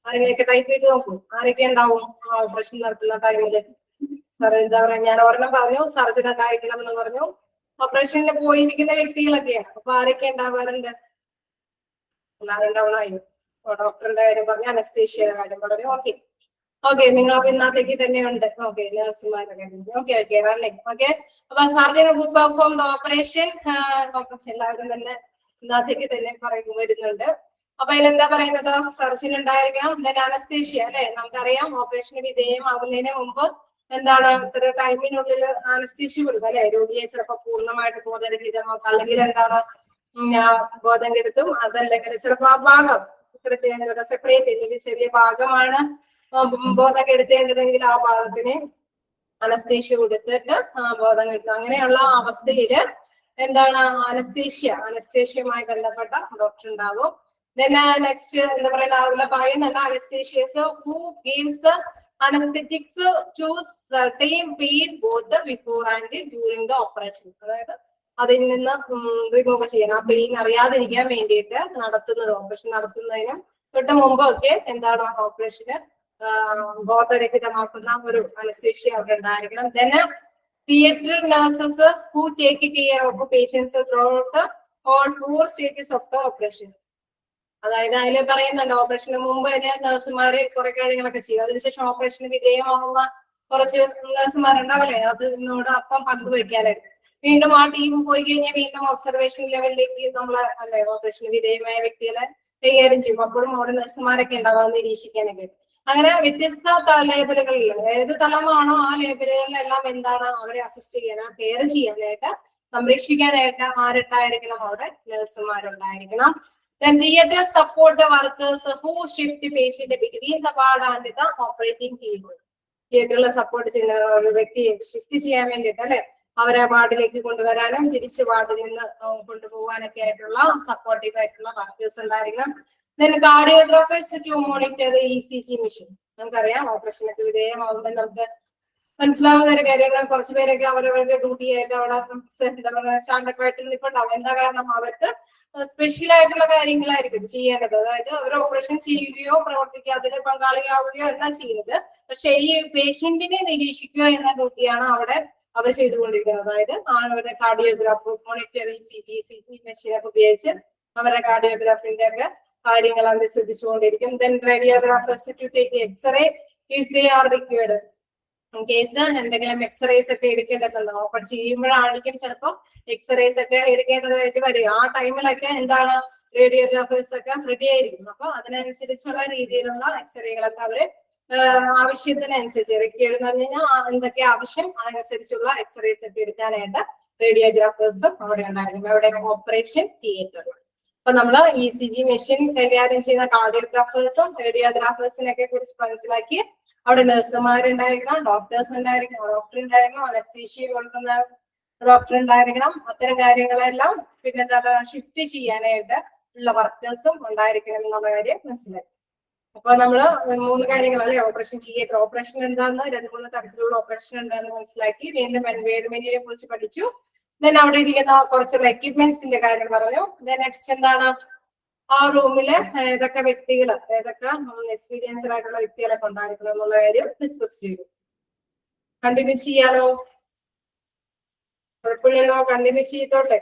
ആരെങ്കിലൊക്കെ ടൈപ്പ് ചെയ്ത് നോക്കൂ. ആരൊക്കെ ഉണ്ടാവും ഓപ്പറേഷൻ നടത്തുന്ന ടൈമില്? സാർ എന്താ പറയാ, ഞാൻ ഒരെണ്ണം പറഞ്ഞു സർജൻ ഉണ്ടായിരിക്കണം എന്ന് പറഞ്ഞു. ഓപ്പറേഷനിൽ പോയിരിക്കുന്ന വ്യക്തികളൊക്കെയാണ്. അപ്പൊ ആരൊക്കെ ഉണ്ടാവാറുണ്ട്? എല്ലാവരും ഉണ്ടാവണമായിരുന്നു. ഡോക്ടറിന്റെ കാര്യം പറഞ്ഞു, അനസ്തേഷ്യയുടെ കാര്യം പറഞ്ഞു. ഓക്കെ, നിങ്ങൾ അപ്പൊ ഇന്നത്തേക്ക് തന്നെ ഉണ്ട്. ഓക്കെ, നഴ്സുമാരൊക്കെ ഓക്കെ റണ്ണിങ്. ഓക്കെ, അപ്പൊ surgeon who perform the operation എല്ലാവരും തന്നെ ഇന്നത്തേക്ക് തന്നെ വരുന്നുണ്ട്. അപ്പൊ അതിലെന്താ പറയുന്നത്? സർജൻ ഉണ്ടായിരിക്കണം. അനസ്തേഷ്യ അല്ലെ, നമുക്കറിയാം ഓപ്പറേഷന് വിധേയമാകുന്നതിന് മുമ്പ് എന്താണ് ഇത്ര ടൈമിനുള്ളിൽ അനസ്തേഷ്യ കൊടുക്കും അല്ലെ. രോഗിയെ ചിലപ്പോൾ പൂർണ്ണമായിട്ട് ബോധരഹിതമാക്കും, അല്ലെങ്കിൽ എന്താണ് ബോധം കെടുത്തും. അതല്ലെങ്കിൽ ചിലപ്പോൾ ആ ഭാഗം സെപ്പറേറ്റ് ചെറിയ ഭാഗമാണ് ബോധം കെടുത്തേണ്ടതെങ്കിൽ ആ ഭാഗത്തിന് അനസ്തേഷ്യ കൊടുത്തിട്ട് ബോധം കെടുത്തും. അങ്ങനെയുള്ള അവസ്ഥയില് എന്താണ് അനസ്തേഷ്യയുമായി ബന്ധപ്പെട്ട ഡോക്ടർ ഉണ്ടാവും. നെക്സ്റ്റ് എന്താ പറയുക, പറയുന്നുണ്ട് anaesthetists who gives anaesthetics to certain pain both before and during the operation. അതായത് അതിൽ നിന്ന് റിമൂവ് ചെയ്യണം, ആ പെയിൻ അറിയാതിരിക്കാൻ വേണ്ടിയിട്ട് നടത്തുന്നത്, ഓപ്പറേഷൻ നടത്തുന്നതിനും തൊട്ട് മുമ്പൊക്കെ എന്താണ് ഓപ്പറേഷന് ബോധരഹിതമാക്കുന്ന ഒരു അനസ്തേഷ്യ അവിടെ ഉണ്ടായിരിക്കണം. then theatre nurses who take care of patients throughout all 4 stages of the operation. അതായത് അതിൽ പറയുന്നുണ്ട് ഓപ്പറേഷന് മുമ്പ് തന്നെ നഴ്സുമാര് കുറെ കാര്യങ്ങളൊക്കെ ചെയ്യും, അതിനുശേഷം ഓപ്പറേഷന് വിധേയമാകുന്ന കുറച്ച് നഴ്സുമാരുണ്ടാവില്ലേ, അതിനോട് അപ്പം പങ്കുവയ്ക്കാനായിട്ട് വീണ്ടും ആ ടീം പോയി കഴിഞ്ഞാൽ വീണ്ടും ഒബ്സർവേഷൻ ലെവലിലേക്ക് നമ്മളെ അല്ലെ ഓപ്പറേഷന് വിധേയമായ വ്യക്തികളെ കൈകാര്യം ചെയ്യും. അപ്പോഴും അവിടെ നഴ്സുമാരൊക്കെ ഉണ്ടാവാൻ നിരീക്ഷിക്കാനൊക്കെ. അങ്ങനെ വ്യത്യസ്ത ലേബലുകളിൽ ഏത് തലമാണോ ആ ലേബലുകളിലെല്ലാം എന്താണ് അവരെ അസിസ്റ്റ് ചെയ്യാൻ, കെയർ ചെയ്യാനായിട്ട്, സംരക്ഷിക്കാനായിട്ട് ആരുണ്ടായിരിക്കണം, അവിടെ നഴ്സുമാരുണ്ടായിരിക്കണം. Then theatre support the workers who shift the patient between the ward and the operating table. തിയേറ്ററിൽ സപ്പോർട്ട് ചെയ്യുന്ന ഒരു വ്യക്തിയെ ഷിഫ്റ്റ് ചെയ്യാൻ വേണ്ടിയിട്ട് അല്ലെ, അവരെ വാർഡിലേക്ക് കൊണ്ടുവരാനും തിരിച്ച് വാർഡിൽ നിന്ന് കൊണ്ടുപോകാനൊക്കെ ആയിട്ടുള്ള സപ്പോർട്ടീവ് ആയിട്ടുള്ള വർക്കേഴ്സ് ഉണ്ടായിരിക്കണം. then cardiographer to monitor the ECG machine. നമുക്കറിയാം ഓപ്പറേഷനൊക്കെ വിധേയമാകുമ്പോൾ നമുക്ക് മനസ്സിലാവുന്ന ഒരു കാര്യമാണ്, കുറച്ചു പേരൊക്കെ അവരവരുടെ ഡ്യൂട്ടി ആയിട്ട് അവിടെ സ്റ്റാൻഡപ്പ് ആയിട്ട് നിൽപ്പുണ്ടാവും. എന്താ കാരണം, അവർക്ക് സ്പെഷ്യൽ ആയിട്ടുള്ള കാര്യങ്ങളായിരിക്കും ചെയ്യേണ്ടത്. അതായത് അവർ ഓപ്പറേഷൻ ചെയ്യുകയോ പ്രവർത്തിക്കുക അതിന് പങ്കാളിയാവുകയോ എല്ലാം ചെയ്യുന്നത്, പക്ഷെ ഈ പേഷ്യന്റിനെ നിരീക്ഷിക്കുക എന്ന ഡ്യൂട്ടിയാണ് അവിടെ അവർ ചെയ്തുകൊണ്ടിരിക്കുന്നത്. അതായത് അവരുടെ കാർഡിയോഗ്രാഫ് മോണിറ്റർ ECG മെഷീനൊക്കെ ഉപയോഗിച്ച് അവരുടെ കാർഡിയോഗ്രാഫിന്റെ ഒക്കെ കാര്യങ്ങൾ അവർ ശ്രദ്ധിച്ചുകൊണ്ടിരിക്കും. then radiographers to take X-ray if they are required. Case എന്തെങ്കിലും എക്സ്റേസ് ഒക്കെ എടുക്കേണ്ടതുണ്ടോ, അപ്പൊ ചെയ്യുമ്പോഴായിരിക്കും ചിലപ്പോൾ എക്സ്റേസ് ഒക്കെ എടുക്കേണ്ടതായിട്ട് വരിക. ആ ടൈമിലൊക്കെ എന്താണ് റേഡിയോഗ്രാഫേഴ്സ് ഒക്കെ റെഡി ആയിരിക്കും. അപ്പൊ അതിനനുസരിച്ചുള്ള രീതിയിലുള്ള എക്സ്റേകളൊക്കെ അവര് ആവശ്യത്തിനനുസരിച്ച് റിക്വയർഡ് എന്ന് പറഞ്ഞു കഴിഞ്ഞാൽ എന്തൊക്കെ ആവശ്യം അതിനനുസരിച്ചുള്ള എക്സ്റേസ് ഒക്കെ എടുക്കാനായിട്ട് റേഡിയോഗ്രാഫേഴ്സും അവിടെ ഉണ്ടായിരിക്കും, അവിടെ ഓപ്പറേഷൻ തിയേറ്ററിൽ. അപ്പൊ നമ്മള് ECG മെഷീൻ കൈകാര്യം ചെയ്യുന്ന കാർഡിയോഗ്രാഫേഴ്സും റേഡിയോഗ്രാഫേഴ്സിനൊക്കെ കുറിച്ച് മനസ്സിലാക്കി. അവിടെ നഴ്സുമാരുണ്ടായിരിക്കണം, ഡോക്ടേഴ്സ് ഉണ്ടായിരിക്കണം, ഡോക്ടർ ഉണ്ടായിരിക്കണം, അനസ്തീഷ്യ കൊടുക്കുന്ന ഡോക്ടർ ഉണ്ടായിരിക്കണം. അത്തരം കാര്യങ്ങളെല്ലാം പിന്നെ എന്താ ഷിഫ്റ്റ് ചെയ്യാനായിട്ട് ഉള്ള വർക്കേഴ്സും ഉണ്ടായിരിക്കണം എന്നുള്ള കാര്യം മനസ്സിലാക്കി. അപ്പൊ നമ്മള് 3 കാര്യങ്ങൾ അല്ലെ, ഓപ്പറേഷൻ തിയേറ്റർ, ഓപ്പറേഷൻ എന്താന്ന് 2-3 തരത്തിലുള്ള ഓപ്പറേഷൻ ഉണ്ടെന്ന് മനസ്സിലാക്കി. വീണ്ടും എൻവയോൺമെന്റിനെ കുറിച്ച് പഠിച്ചു. then അവിടെ ഇരിക്കുന്ന കുറച്ചുള്ള എക്യുപ്മെന്റ്സിന്റെ കാര്യം പറഞ്ഞു. then നെക്സ്റ്റ് എന്താണ്, ആ റൂമില് ഏതൊക്കെ വ്യക്തികൾ, ഏതൊക്കെ എക്സ്പീരിയൻസ്ഡ് ആയിട്ടുള്ള വ്യക്തികളൊക്കെ ഉണ്ടായിരിക്കണം എന്നുള്ള കാര്യം ഡിസ്കസ് ചെയ്തു. കണ്ടിന്യൂ ചെയ്യാലോ, കുഴപ്പമില്ലല്ലോ, കണ്ടിന്യൂ ചെയ്തോട്ടെ.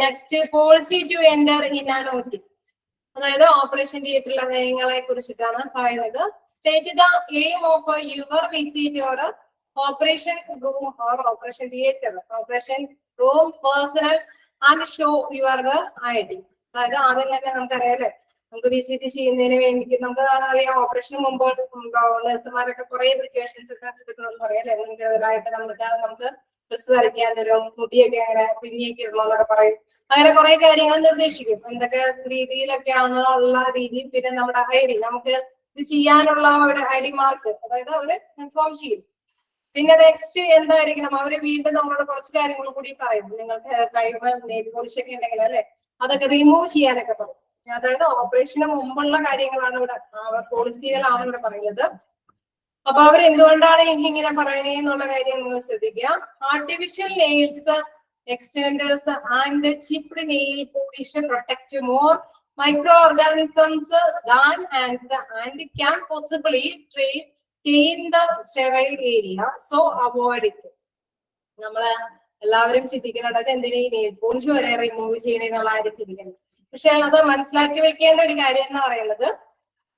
Next policy to enter in an OT. അതായത് ഓപ്പറേഷൻ തിയേറ്ററിലെ നയങ്ങളെ കുറിച്ചിട്ടാണ് പറയുന്നത്. State the aim of your visit or operation room or operation theatre, operation room personnel and show your ID. അതായത് ആദ്യം തന്നെ നമുക്കറിയാലേ, നമുക്ക് വിസിറ്റ് ചെയ്യുന്നതിന് വേണ്ടി നമുക്ക് അറിയാം ഓപ്പറേഷന് മുമ്പ് നഴ്സുമാരൊക്കെ കുറെ പ്രിക്കോഷൻസ് ഒക്കെ എടുക്കണമെന്ന് പറയാല്ലേ. മുൻകരുതലായിട്ട് നമുക്ക് ഡ്രസ് ധരിക്കാൻ തരും, മുടിയൊക്കെ അങ്ങനെ പിന്നിയൊക്കെ ഇടണമെന്നൊക്കെ പറയും. അങ്ങനെ കുറെ കാര്യങ്ങൾ നിർദ്ദേശിക്കും, എന്തൊക്കെ രീതിയിലൊക്കെയാണ് ഉള്ള രീതി. പിന്നെ നമ്മുടെ ID, നമുക്ക് ഇത് ചെയ്യാനുള്ള ഒരു ID മാർക്ക്, അതായത് അവര് ഇൻഫോം ചെയ്യും. പിന്നെ നെക്സ്റ്റ് എന്തായിരിക്കണം, അവര് വീണ്ടും നമ്മളോട് കുറച്ച് കാര്യങ്ങൾ കൂടി പറയും. നിങ്ങൾക്ക് നെയിൽ പോളിഷ് ഒക്കെ ഉണ്ടെങ്കിൽ അല്ലെ, അതൊക്കെ റിമൂവ് ചെയ്യാനൊക്കെ പറയും. അതായത് ഓപ്പറേഷന് മുമ്പുള്ള കാര്യങ്ങളാണ് ഇവിടെ, പോളിസികളാണ് ഇവിടെ പറയുന്നത്. അപ്പൊ അവർ എന്തുകൊണ്ടാണ് ഇങ്ങനെ പറയണേ എന്നുള്ള കാര്യം നിങ്ങൾ ശ്രദ്ധിക്കുക. Artificial nails, extenders and chipped nail polish protect more micro organisms than and can possibly in the sterile area, so avoid it. നമ്മള് എല്ലാവരും ചിന്തിക്കുന്നത് അത് എന്തിനാ ഈ നെയിൽ പോളിഷ് വരെ റിമൂവ് ചെയ്യണമെന്നുള്ള ആരും ചിന്തിക്കുന്നത്. പക്ഷെ അത് മനസ്സിലാക്കി വെക്കേണ്ട ഒരു കാര്യം എന്ന് പറയുന്നത്,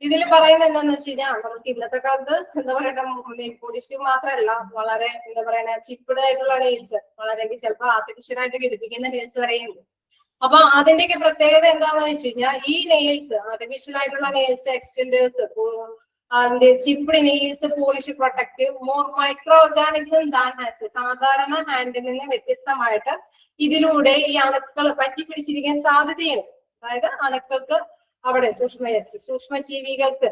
ഇതിൽ പറയുന്നത് എന്താന്ന് വെച്ച് കഴിഞ്ഞാൽ, നമുക്ക് ഇന്നത്തെ കാലത്ത് എന്താ പറയണ്ട, നെയിൽ പോളിഷ് മാത്രമല്ല, വളരെ എന്താ പറയുക ചിപ്പിഡ് ആയിട്ടുള്ള നെയിൽസ്, വളരെ ചിലപ്പോൾ ആർട്ടിഫിഷ്യൽ ആയിട്ട് ഘടിപ്പിക്കുന്ന നെയിൽസ് വരെയുണ്ട്. അപ്പൊ അതിന്റെയൊക്കെ പ്രത്യേകത എന്താണെന്ന് വെച്ച് കഴിഞ്ഞാൽ, ഈ നെയിൽസ് ആർട്ടിഫിഷ്യൽ ആയിട്ടുള്ള nails, എക്സ്റ്റൻഡേഴ്സ് and chipped nails polish protect more microorganisms than has. സാധാരണ ഹാൻഡിൽ നിന്ന് വ്യത്യസ്തമായിട്ട് ഇതിലൂടെ ഈ അണുക്കൾ പറ്റിപ്പിടിച്ചിരിക്കാൻ സാധ്യതയുണ്ട്. അതായത് അണുക്കൾക്ക് അവിടെ സൂക്ഷ്മജീവികൾക്ക്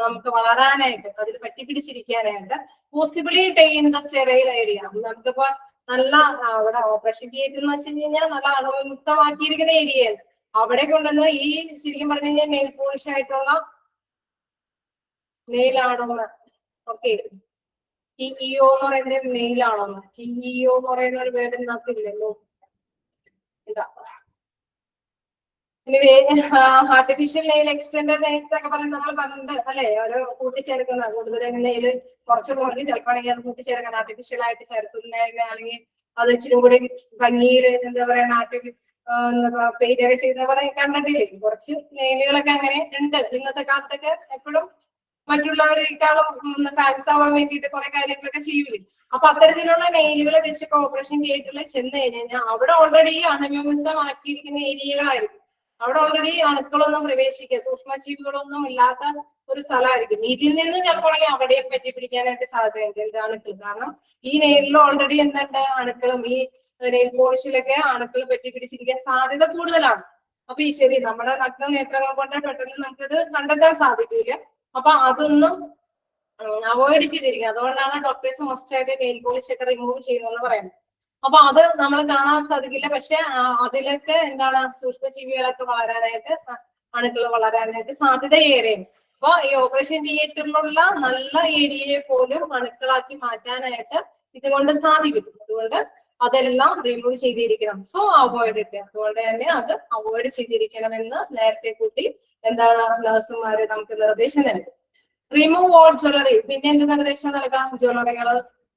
നമുക്ക് വളരാനായിട്ട്, അതിൽ പറ്റിപ്പിടിച്ചിരിക്കാനായിട്ട് possibility in the sterile area. നമുക്കിപ്പോ നല്ല അവിടെ ഓപ്പറേഷൻ തിയേറ്റർ എന്ന് വെച്ച് കഴിഞ്ഞാൽ നല്ല അണുവിമുക്തമാക്കിയിരിക്കുന്ന ഏരിയയാണ്. അവിടെ കൊണ്ടുവന്ന് ഈ ശരിക്കും പറഞ്ഞു കഴിഞ്ഞാൽ നെയിൽ പോളിഷ് ആയിട്ടുള്ള Then next point, policy to enter in an OT. അതായത് ഓപ്പറേഷൻ തിയേറ്ററിൽ വെച്ച് കഴിഞ്ഞാൽ നല്ല അണുവിമുക്തമാക്കിയിരിക്കുന്ന ഏരിയയാണ്. അവിടെ കൊണ്ടുവന്ന് ഈ ശരിക്കും പറഞ്ഞു കഴിഞ്ഞാൽ നെയിൽ പോളിഷ് ആയിട്ടുള്ള അവിടെ കൊണ്ടുവന്ന് ഈ ശരിക്കും പറഞ്ഞു കഴിഞ്ഞാൽ മെയിലാണോ? ഓക്കെ, TEO എന്ന് പറയുന്നത് മെയിലാണോ? TEO എന്ന് പറയുന്ന ഒരു വേർഡ് ഇതിനകത്തില്ലല്ലോ. ഇതാ ആർട്ടിഫിഷ്യൽ നെയിൽ എക്സ്റ്റൻഡഡ് നെയിൽസ് ഒക്കെ പറയുന്നത് നമ്മൾ പണ്ട് അല്ലെ ഒരു കൂട്ടിച്ചേർക്കുന്ന കൂടുതൽ നെയില് കുറച്ച് കുറഞ്ഞ് ചിലപ്പോഴെങ്കിൽ അത് കൂട്ടിച്ചേർക്കണം ആർട്ടിഫിഷ്യൽ ആയിട്ട് ചേർക്കുന്ന അല്ലെങ്കിൽ അത് ഇച്ചിരി കൂടി ഭംഗിയിൽ എന്താ പറയുക പെയിന്റൊക്കെ ചെയ്യുന്ന പോലെ കണ്ടിട്ടില്ലേ? കുറച്ച് നെയിലുകളൊക്കെ അങ്ങനെ ഉണ്ട് ഇന്നത്തെ കാലത്തൊക്കെ. എപ്പോഴും മറ്റുള്ളവരെക്കാളും ഫാൻസ് ആവാൻ വേണ്ടിയിട്ട് കുറെ കാര്യങ്ങളൊക്കെ ചെയ്യൂലേ. അപ്പൊ അത്തരത്തിലുള്ള നെയിലുകളെ വെച്ചൊക്കെ ഓപ്പറേഷൻ തിയേറ്ററിൽ ചെന്ന് കഴിഞ്ഞാൽ അവിടെ ഓൾറെഡി അണുവിമുക്തമാക്കിയിരിക്കുന്ന ഏരിയകളായിരിക്കും. അവിടെ ഓൾറെഡി അണുക്കളൊന്നും പ്രവേശിക്കുക സൂക്ഷ്മജീവികളൊന്നും ഇല്ലാത്ത ഒരു സ്ഥലമായിരിക്കും. ഇതിൽ നിന്ന് ചിലപ്പോൾ അവിടെ പറ്റി പിടിക്കാനായിട്ട് സാധ്യതയുണ്ട് എന്ത് അണുക്കൾ. കാരണം ഈ നെയിലിൽ ഓൾറെഡി എന്തുണ്ട് അണുക്കളും ഈ നെയിൽ പോളിഷിലൊക്കെ അണുക്കൾ പറ്റി പിടിച്ചിരിക്കാൻ സാധ്യത കൂടുതലാണ്. അപ്പൊ ഈ ശരി നമ്മുടെ നഗ്ന നേത്രങ്ങൾ കൊണ്ട് പെട്ടെന്ന് നമുക്കത് കണ്ടെത്താൻ സാധിക്കില്ല. അപ്പൊ അതൊന്നും അവോയ്ഡ് ചെയ്തിരിക്കുക. അതുകൊണ്ടാണ് ഡോക്ടേഴ്സ് മസ്റ്റായിട്ട് നെയിൽ പോളിഷ് ഒക്കെ റിമൂവ് ചെയ്യുന്നതെന്ന് പറയുന്നത്. അപ്പൊ അത് നമ്മൾ കാണാൻ സാധിക്കില്ല. പക്ഷെ അതിലൊക്കെ എന്താണ് സൂക്ഷ്മജീവികളൊക്കെ വളരാനായിട്ട് അണുക്കൾ വളരാനായിട്ട് സാധ്യതയേറെയാണ്. അപ്പൊ ഈ ഓപ്പറേഷൻ തിയേറ്ററിലുള്ള നല്ല ഏരിയയെ പോലും അണുക്കളാക്കി മാറ്റാനായിട്ട് ഇതുകൊണ്ട് സാധിക്കും. അതുകൊണ്ട് അതെല്ലാം റിമൂവ് ചെയ്തിരിക്കണം. സോ അവോയ്ഡ് ഇട്ട് അതുകൊണ്ട് തന്നെ അത് അവോയ്ഡ് ചെയ്തിരിക്കണമെന്ന് നേരത്തെ കൂട്ടി എന്താണ് നഴ്സുമാര് നമുക്ക് നിർദ്ദേശം നൽകും. Remove all jewellery. പിന്നെ എന്ത് നിർദ്ദേശം നൽകാം? ജ്വല്ലറികൾ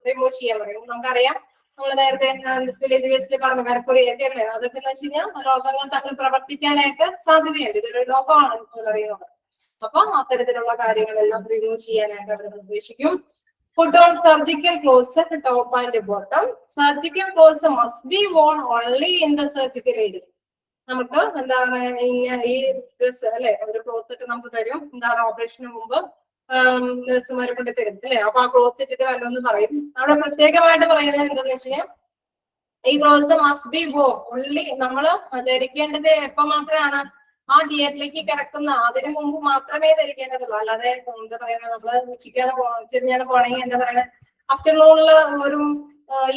റിമൂവ് ചെയ്യാൻ പറയും. നമുക്കറിയാം നമ്മൾ നേരത്തെ ഡിസ്പ്ലേ പറഞ്ഞു മെർക്കുറി ഒക്കെ അല്ലേ. അതൊക്കെ എന്ന് വെച്ച് കഴിഞ്ഞാൽ ലോകങ്ങൾ തമ്മിൽ പ്രവർത്തിക്കാനായിട്ട് സാധ്യതയുണ്ട്. ഇതൊരു ലോകമാണ് ജ്വല്ലറി എന്നുള്ളത്. അപ്പൊ അത്തരത്തിലുള്ള കാര്യങ്ങളെല്ലാം റിമൂവ് ചെയ്യാനായിട്ട് അവർ നിർദ്ദേശിക്കും. Put on surgical clothes top and bottom. Surgical clothes must be worn only in the surgical area. നമുക്ക് എന്താണ് ഈ ഡ്രസ് അല്ലെ ഒരു ക്ലോത്ത് ഒക്കെ നമുക്ക് തരും. എന്താണ് ഓപ്പറേഷന് മുമ്പ് നഴ്സുമാരെ കൊണ്ട് തരും അല്ലെ. അപ്പൊ ആ ക്ലോത്ത് ഇട്ടിട്ട് വല്ലതെന്ന് പറയും. അവിടെ പ്രത്യേകമായിട്ട് പറയുന്നത് എന്താണെന്ന് വെച്ച് കഴിഞ്ഞാൽ ഈ clothes must be worn only. നമ്മള് ധരിക്കേണ്ടത് എപ്പോ മാത്രമാണ് ആ തിയേറ്ററിലേക്ക് കിടക്കുന്ന അതിനു മുമ്പ് മാത്രമേ ധരിക്കേണ്ടതുള്ളൂ. അല്ലാതെ എന്താ പറയുക നമ്മള് ഉച്ചയ്ക്കാണ് ചെറിയാണ് പോണെങ്കിൽ എന്താ പറയുക ആഫ്റ്റർനൂണില് ഒരു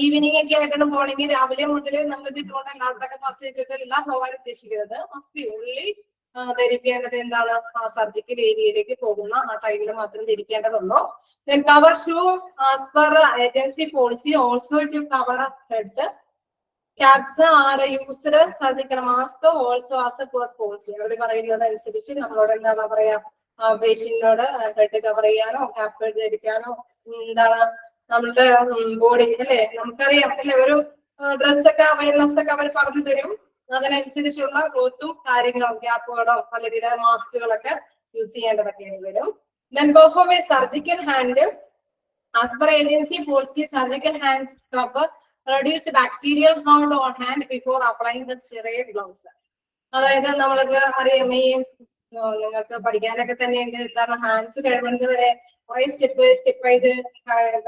ഈവനിങ് ഒക്കെ ആയിട്ടാണ് പോണെങ്കിൽ രാവിലെ മുതൽ നമ്മൾ ഇതിട്ടുകൊണ്ട് എല്ലായിടത്തൊക്കെ പാസ് ചെയ്തിട്ട് എല്ലാം പോകാൻ ഉദ്ദേശിക്കുന്നത്. മസ്റ്റ് ബി ഓൺലി ധരിക്കേണ്ടത് എന്താണ് ആ സർജിക്കൽ ഏരിയയിലേക്ക് പോകുന്ന ആ ടൈമിൽ മാത്രം ധരിക്കേണ്ടതുള്ളൂ. Cover shoe as per agency policy also to cover head. Caps are used surgical mask also as per policy. അവർ പറയുന്നത് അനുസരിച്ച് നമ്മളോട് എന്താണ് പറയാ പേഷ്യന്റിനോട് ഹെഡ് കവർ ചെയ്യാനോ ക്യാപ്പ് ധരിക്കാനോ എന്താണ് നമ്മളുടെ ബോഡി അല്ലെ നമുക്കറിയാം അല്ലെ ഒരു ഡ്രസ്സൊക്കെ അവയർനെസ് ഒക്കെ അവർ പറഞ്ഞു തരും. അതിനനുസരിച്ചുള്ള ക്ലോത്തും കാര്യങ്ങളും ക്യാപ്പുകളോ അല്ലെങ്കിൽ മാസ്കുകളൊക്കെ യൂസ് ചെയ്യേണ്ടതൊക്കെ വരും. Then perform a surgical hand as per agency policy. Surgical hand scrub reduce bacterial count on hand before applying the sterile gloves. അതായത് നമ്മൾക്ക് അറിയാം ഈ നിങ്ങൾക്ക് പഠിക്കാനൊക്കെ തന്നെയുണ്ട് എന്താണ് ഹാൻഡ്സ് കഴുകുന്നത് വരെ കുറെ സ്റ്റെപ്പ് ചെയ്ത്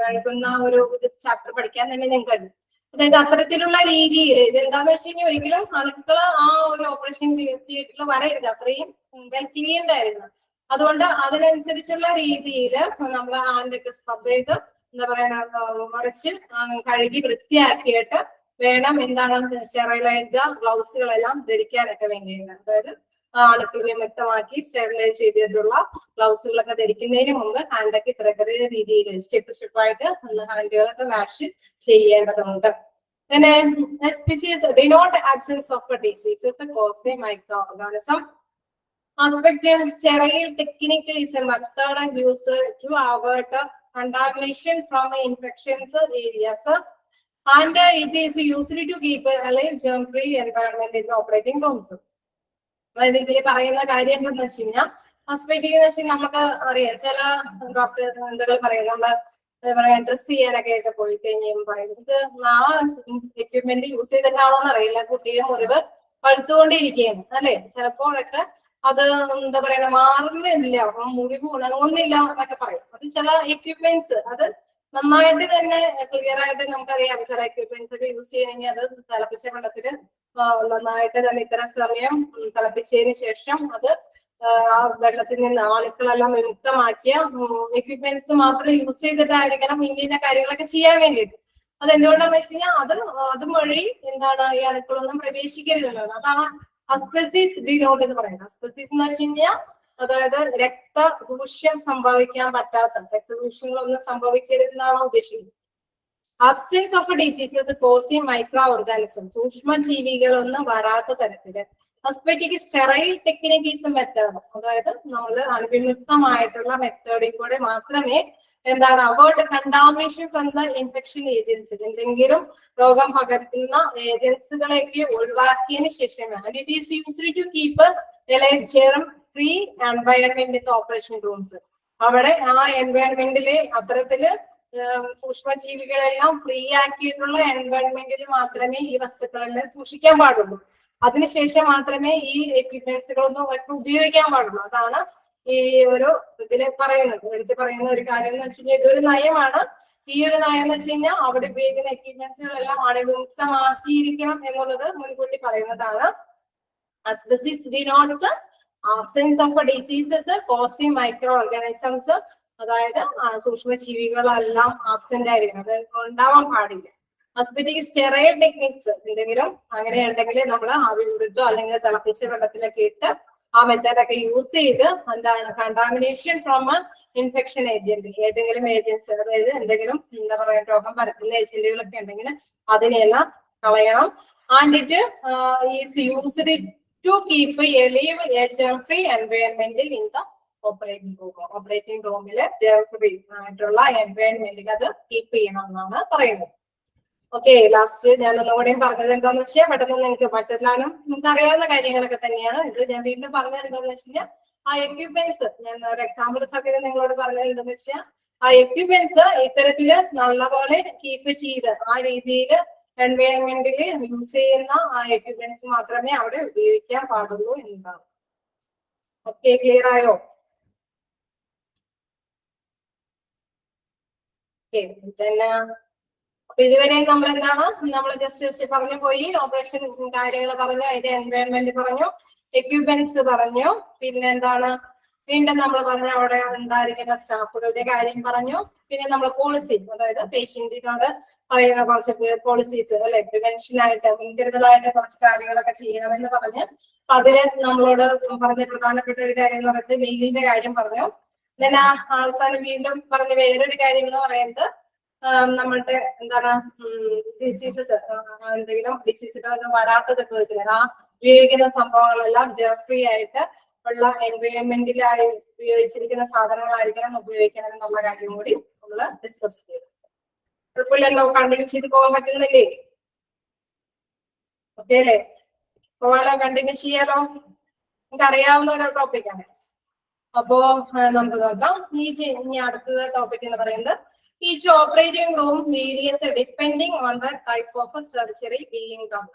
കഴുകുന്ന ഒരു ചാപ്റ്റർ പഠിക്കാൻ തന്നെ ഞങ്ങൾക്ക്. അതായത് അത്തരത്തിലുള്ള രീതിയിൽ ഇതെന്താന്ന് വെച്ച് കഴിഞ്ഞാൽ ഒരിക്കലും അണുക്കള് ആ ഒരു ഓപ്പറേഷൻ തിയേറ്ററിൽ വരരുത്. അത്രയും വെൽ ക്ലീൻഡ് ആയിരുന്നു. അതുകൊണ്ട് അതിനനുസരിച്ചുള്ള രീതിയിൽ നമ്മൾ ഹാൻഡൊക്കെ സ്ക്രബ് ചെയ്ത് എന്താ പറയുക മറിച്ച് കഴുകി വൃത്തിയാക്കിയിട്ട് വേണം എന്താണ് സ്റ്റെറിലൈസ് ഗ്ലൗസുകളെല്ലാം ധരിക്കാനൊക്കെ വേണ്ടിയിട്ട്. അതായത് അണുക്കൾ വിമുക്തമാക്കി സ്റ്റെറിലൈസ് ചെയ്തിട്ടുള്ള ഗ്ലൗസുകളൊക്കെ ധരിക്കുന്നതിന് മുമ്പ് ഹാൻഡൊക്കെ ഇത്ര രീതിയിൽ സ്റ്റെപ്പായിട്ട് ഹാൻഡുകളൊക്കെ വാഷ് ചെയ്യേണ്ടതുണ്ട്. പിന്നെ SPCs denote absence of diseases causing microorganism. Aspect sterile technique is a method used to avoid contamination from infections areas, and it is used to keep alive germ-free environment in the operating rooms. അതായത് ഇതിൽ പറയുന്ന കാര്യം എന്താണെന്ന് വെച്ച് കഴിഞ്ഞാൽ ഹോസ്പിറ്റലിൽ വെച്ച് നമുക്ക് അറിയാം ചില ഡോക്ടേഴ്സ് എന്തൊക്കെ പറയും നമ്മള് എന്താ പറയാ ഡ്രസ് ചെയ്യാനൊക്കെ പോയി കഴിഞ്ഞാൽ പറയുന്നത് ആ എക്യുപ്മെന്റ് യൂസ് ചെയ്തിട്ടാണോന്ന് അറിയില്ല കുട്ടിയുടെ മുറിവ് പഴുത്തുകൊണ്ടിരിക്കുകയാണ് അല്ലെ. ചിലപ്പോഴൊക്കെ അത് എന്താ പറയുക മാറുന്നില്ല മുറിവ് ഉണങ്ങുന്നില്ല എന്നൊക്കെ പറയും. അത് ചില എക്യുപ്മെന്റ്സ് അത് നന്നായിട്ട് തന്നെ ക്ലിയർ ആയിട്ട് നമുക്കറിയാം. ചില എക്യുപ്മെന്റ്സ് ഒക്കെ യൂസ് ചെയ്യണമെങ്കിൽ അത് തിളപ്പിച്ച വെള്ളത്തില് നന്നായിട്ട് തന്നെ ഇത്ര സമയം തിളപ്പിച്ചതിന് ശേഷം അത് ആ വെള്ളത്തിൽ നിന്ന് അണുക്കളെല്ലാം വിമുക്തമാക്കിയ എക്യുപ്മെന്റ്സ് മാത്രം യൂസ് ചെയ്തിട്ടായിരിക്കണം ഇങ്ങനെ കാര്യങ്ങളൊക്കെ ചെയ്യാൻ വേണ്ടിയിട്ട്. അത് എന്തുകൊണ്ടാന്ന് വെച്ച് കഴിഞ്ഞാൽ അതുവഴി എന്താണ് ഈ അണുക്കളൊന്നും പ്രവേശിക്കരുതെന്നാണ്. അതാണ് അസ്പെസിസ് ഡിനോട്ട് എന്ന് പറയുന്നത്. അസ്പെസിസ് എന്ന് വെച്ച് കഴിഞ്ഞാൽ അതായത് രക്തദൂഷ്യം സംഭവിക്കാൻ പറ്റാത്ത രക്തദൂഷ്യങ്ങളൊന്നും സംഭവിക്കരുതെന്നാണോ ഉദ്ദേശിക്കുന്നത്. Absence of diseases causing micro organism, സൂക്ഷ്മജീവികളൊന്നും വരാത്ത തരത്തില്. ഹോസ്പിറ്റലിക് സ്റ്റെറൈൽ ടെക്നിക് ഈസ് മെത്തേഡ്, അതായത് നമ്മൾ അണുവിമുക്തമായിട്ടുള്ള മെത്തേഡിൽ കൂടെ മാത്രമേ എന്താണ് avoid contamination from the infection agency, എന്തെങ്കിലും രോഗം പകർത്തുന്ന ഏജൻസികളെയൊക്കെ ഒഴിവാക്കിയതിനു ശേഷമാണ്. It is used to keep germ free environment in operation rooms. അവിടെ ആ എൻവയൺമെന്റില് അത്തരത്തില് സൂക്ഷ്മജീവികളെല്ലാം ഫ്രീ ആക്കിയിട്ടുള്ള എൻവയൺമെന്റിൽ മാത്രമേ ഈ വസ്തുക്കളെല്ലാം സൂക്ഷിക്കാൻ പാടുള്ളൂ. അതിനുശേഷം മാത്രമേ ഈ എക്യുപ്മെന്റ്സുകളൊന്നും അവർക്ക് ഉപയോഗിക്കാൻ പാടുള്ളൂ. അതാണ് ഈ ഒരു ഇതില് പറയുന്നത്, എടുത്ത് പറയുന്ന ഒരു കാര്യം എന്ന് വെച്ച് കഴിഞ്ഞാൽ ഇതൊരു നയമാണ്. ഈ ഒരു നയം എന്ന് വെച്ച് കഴിഞ്ഞാൽ അവിടെ ഉപയോഗിക്കുന്ന എക്യുപ്മെന്റ്സുകളെല്ലാം അണുവിമുക്തമാക്കിയിരിക്കണം എന്നുള്ളത് മുൻകൂട്ടി പറയുന്നതാണ്. Asbestos denotes absence of diseases causing microorganisms, അതായത് സൂക്ഷ്മജീവികളെല്ലാം ആബ്സെന്റ് ആയിരിക്കണം, അത് ഉണ്ടാവാൻ പാടില്ല. ഹോസ്പിറ്റലിക് സ്റ്റെറൈൽ ടെക്നിക്സ് എന്തെങ്കിലും അങ്ങനെ ഉണ്ടെങ്കിൽ നമ്മൾ ആവി പിടിച്ചോ അല്ലെങ്കിൽ തിളപ്പിച്ച വെള്ളത്തിലൊക്കെ ഇട്ട് ആ മെത്തേഡൊക്കെ യൂസ് ചെയ്ത് എന്താണ് കണ്ടാമിനേഷൻ ഫ്രോം ഇൻഫെക്ഷൻ ഏജന്റ്, ഏതെങ്കിലും ഏജൻസി, അതായത് എന്തെങ്കിലും എന്താ പറയാ രോഗം പരത്തുന്ന ഏജന്റുകളൊക്കെ ഉണ്ടെങ്കിൽ അതിനെല്ലാം കളയണം. And it is used to keep a leave a germ free എൻവയൺമെന്റിൽ in the operating room. Operating റൂമില് ജെർം ഫ്രീ ആയിട്ടുള്ള എൻവയൺമെന്റിൽ അത് കീപ്പ് ചെയ്യണം എന്നാണ് പറയുന്നത്. ഓക്കെ, ലാസ്റ്റ് ഞാൻ ഒന്നുകൂടെയും പറഞ്ഞത് എന്താന്ന് വെച്ചാൽ പെട്ടെന്ന് നിങ്ങൾക്ക് മറ്റെല്ലാനും നിങ്ങൾക്ക് അറിയാവുന്ന കാര്യങ്ങളൊക്കെ തന്നെയാണ്. ഇത് ഞാൻ വീണ്ടും പറഞ്ഞത് എന്താന്ന് വെച്ച് കഴിഞ്ഞാൽ ആ എക്യുപ്മെന്റ്സ്, ഞാൻ ഒരു എക്സാമ്പിൾസ് ഒക്കെ നിങ്ങളോട് പറഞ്ഞത് എന്താന്ന് വെച്ചാൽ ആ എക്യുപ്മെന്റ്സ് ഇത്തരത്തില് നല്ലപോലെ കീപ്പ് ചെയ്ത് ആ രീതിയിൽ എൻവയൺമെന്റിൽ യൂസ് ചെയ്യുന്ന ആ എക്യുപ്മെന്റ്സ് മാത്രമേ അവിടെ ഉപയോഗിക്കാൻ പാടുള്ളൂ എന്നതാണ്. ഓക്കെ, ക്ലിയർ ആയോ? ഓക്കെ, പിന്നെ അപ്പൊ ഇതുവരെ നമ്മൾ എന്താണ് നമ്മൾ ജസ്റ്റ് പറഞ്ഞു പോയി. ഓപ്പറേഷൻ കാര്യങ്ങൾ പറഞ്ഞു, അതിന്റെ എൻവയൺമെന്റ് പറഞ്ഞു, എക്യുപ്മെന്റ്സ് പറഞ്ഞു, പിന്നെ എന്താണ് വീണ്ടും നമ്മൾ പറഞ്ഞു അവിടെ ഉണ്ടായിരിക്കുന്ന സ്റ്റാഫുകളുടെ കാര്യം പറഞ്ഞു. പിന്നെ നമ്മൾ പോളിസി, അതായത് പേഷ്യന്റിനോട് പറയുന്ന കുറച്ച് പോളിസീസ് അല്ലെ, പ്രിവെൻഷനായിട്ട് മുൻകരുതലായിട്ട് കുറച്ച് കാര്യങ്ങളൊക്കെ ചെയ്യണമെന്ന് പറഞ്ഞ് അതിന് നമ്മളോട് പറഞ്ഞ പ്രധാനപ്പെട്ട ഒരു കാര്യം എന്ന് പറയുന്നത് മെയിലിന്റെ കാര്യം പറഞ്ഞു. then അവസാനം വീണ്ടും പറഞ്ഞ വേറൊരു കാര്യം എന്ന് പറയുന്നത് നമ്മളുടെ എന്താണ് ഡിസീസസ്, എന്തെങ്കിലും ഡിസീസുകളൊന്നും വരാത്തതൊക്കെ വെച്ചില്ല ആ ഉപയോഗിക്കുന്ന സംഭവങ്ങളെല്ലാം ജെർം ഫ്രീ ആയിട്ട് ഉള്ള എൻവയൺമെന്റിലായി ഉപയോഗിച്ചിരിക്കുന്ന സാധനങ്ങളായിരിക്കണം ഉപയോഗിക്കണം എന്നുള്ള കാര്യം കൂടി നമ്മൾ ഡിസ്കസ് ചെയ്തു. കുഴപ്പമില്ലല്ലോ, കണ്ടിന്യൂ ചെയ്ത് പോകാൻ പറ്റുന്നില്ലേ? ഓക്കെ അല്ലേ? പോകാനോ, കണ്ടിന്യൂ ചെയ്യാലോ? നമുക്ക് അറിയാവുന്ന ഒരു ടോപ്പിക്കാണ്. അപ്പോ നമുക്ക് നോക്കാം. ഇനി അടുത്ത ടോപ്പിക് എന്ന് പറയുന്നത് each operating room varies depending on the type of surgery being done.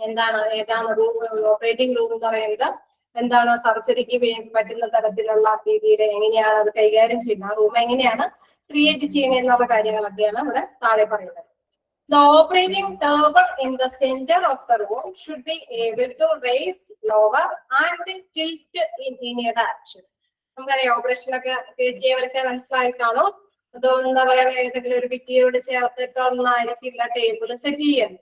എന്താണ് ഏതാണ് റൂം, ഓപ്പറേറ്റിംഗ് റൂം എന്ന് പറയുന്നത് എന്താണ് സർജറിക്ക് പറ്റുന്ന തരത്തിലുള്ള രീതിയിൽ എങ്ങനെയാണ് അത് കൈകാര്യം ചെയ്യുന്നത്, ആ റൂം എങ്ങനെയാണ് ക്രിയേറ്റ് ചെയ്യുന്നത് എന്നുള്ള കാര്യങ്ങളൊക്കെയാണ് ഇവിടെ താഴെ പറയുന്നത്. The operating table in the center of the room should be able to raise, lower and tilt in any direction. നമുക്കറിയാം ഓപ്പറേഷനൊക്കെ കേട്ടിയവരൊക്കെ മനസ്സിലായി കാണും. അതോ എന്താ പറയാ ഏതെങ്കിലും ഒരു ഭിത്തിയോട് ചേർത്തിട്ടൊന്നായിരിക്കില്ല ടേബിൾ സെറ്റ് ചെയ്യുന്നത്.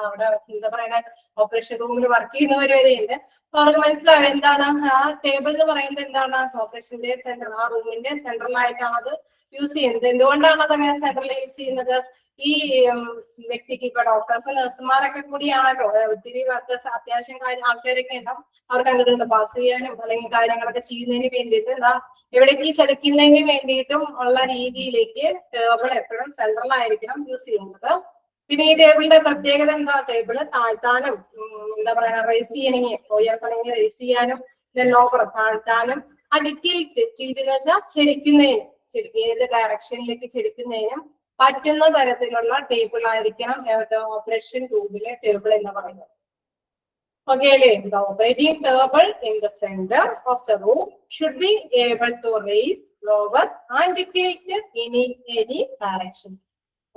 അവിടെ എന്താ പറയുക ഓപ്പറേഷൻ റൂമിൽ വർക്ക് ചെയ്യുന്നവർ വരെയുണ്ട്. അപ്പൊ അവർക്ക് മനസ്സിലാവും എന്താണ് ആ ടേബിൾ എന്ന് പറയുന്നത് എന്താണ് ഓപ്പറേഷന്റെ സെന്റർ, ആ റൂമിന്റെ സെൻട്രലായിട്ടാണ് അത് യൂസ് ചെയ്യുന്നത്. എന്തുകൊണ്ടാണ് അത് അങ്ങനെ സെൻട്രൽ യൂസ് ചെയ്യുന്നത്? ഈ വ്യക്തിക്ക് ഇപ്പൊ ഡോക്ടേഴ്സ് നഴ്സുമാരൊക്കെ കൂടിയാണല്ലോ, ഒത്തിരി വർക്കേഴ്സ് അത്യാവശ്യം ആൾക്കാരൊക്കെ ഉണ്ടാവും. അവർക്ക് അങ്ങോട്ട് പാസ് ചെയ്യാനും അല്ലെങ്കിൽ കാര്യങ്ങളൊക്കെ ചെയ്യുന്നതിന് വേണ്ടിയിട്ട് എന്താ എവിടേക്ക് ചലിക്കുന്നതിന് വേണ്ടിയിട്ടും ഉള്ള രീതിയിലേക്ക് ടേബിൾ എപ്പോഴും സെൻട്രൽ ആയിരിക്കണം യൂസ് ചെയ്യുന്നത്. പിന്നെ ഈ ടേബിളിന്റെ പ്രത്യേകത എന്താ? ടേബിള് താഴ്ത്താനും എന്താ പറയാ റേസ് ചെയ്യണമെങ്കിൽ ഉയർത്തണമെങ്കിൽ റേസ് ചെയ്യാനും ലോവർ താഴ്ത്താനും അത് ടിൽറ്റ് എന്ന് വെച്ചാൽ ചെരിക്കുന്നതിനും ഏത് ഡയറക്ഷനിലേക്ക് ചെരിക്കുന്നതിനും പറ്റുന്ന തരത്തിലുള്ള ടേബിൾ ആയിരിക്കണം ഓപ്പറേഷൻ റൂമിലെ ടേബിൾ എന്ന് പറയുന്നത്. ഓക്കെ അല്ലേ? The operating table in the center of the room should be able to raise, lower and tilt in any direction.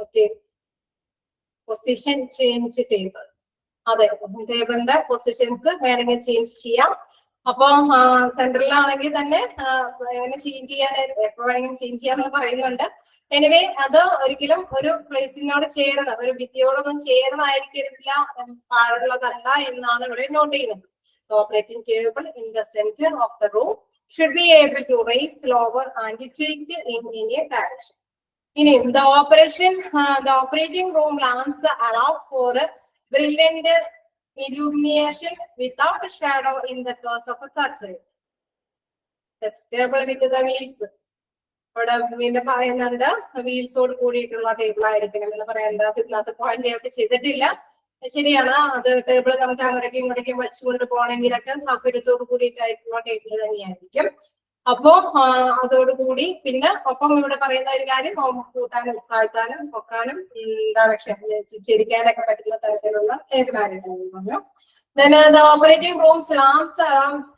Okay. Position change table, അതെ ടേബിളിന്റെ പൊസിഷൻസ് വേണമെങ്കിൽ ചേഞ്ച് ചെയ്യാം. അപ്പം സെൻട്രലിലാണെങ്കിൽ തന്നെ എങ്ങനെ ചേഞ്ച് ചെയ്യാനായിട്ട് എപ്പോ വേണമെങ്കിലും ചേഞ്ച് ചെയ്യാമെന്ന് പറയുന്നുണ്ട്. എനിവേ അത് ഒരിക്കലും ഒരു പ്ലേസിനോട് ചേർന്ന് ഒരു ഭിത്തിയോടൊന്നും ചേർന്നായിരിക്കില്ല പാടുള്ളതല്ല എന്നാണ് ഇവിടെ നോട്ട് ചെയ്യുന്നത്. The operating table in the center of the room should be able to raise, lower, and tilt in any direction. In the operating room lamps allow for brilliant illumination without a shadow in the case of a surgery. Table with the wheels. ഇവിടെ വീണ്ടും പറയുന്നുണ്ട് വീൽസോട് കൂടിയിട്ടുള്ള table ആയിരിക്കണം എന്ന് പറയുന്നത് ഇന്നത്തെ point ആയിട്ട് ചെയ്തിട്ടില്ല. ശരിയാണ്, അത് ടേബിൾ നമുക്ക് അങ്ങോട്ടേക്കും ഇങ്ങോട്ടേക്കും വെച്ചുകൊണ്ട് പോകണമെങ്കിലൊക്കെ സൗകര്യത്തോട് കൂടിയിട്ടായിട്ടുള്ള ടേബിൾ തന്നെയായിരിക്കും. അപ്പോ അതോടുകൂടി പിന്നെ ഒപ്പം ഇവിടെ പറയുന്ന ഒരു കാര്യം കൂട്ടാനും താഴ്ത്താനും പൊക്കാനും ഡയറക്ഷൻ ചിരിക്കാനൊക്കെ പറ്റുന്ന തരത്തിലുള്ള ടേബിൾ ആയിരിക്കും. Then the operating rooms lamps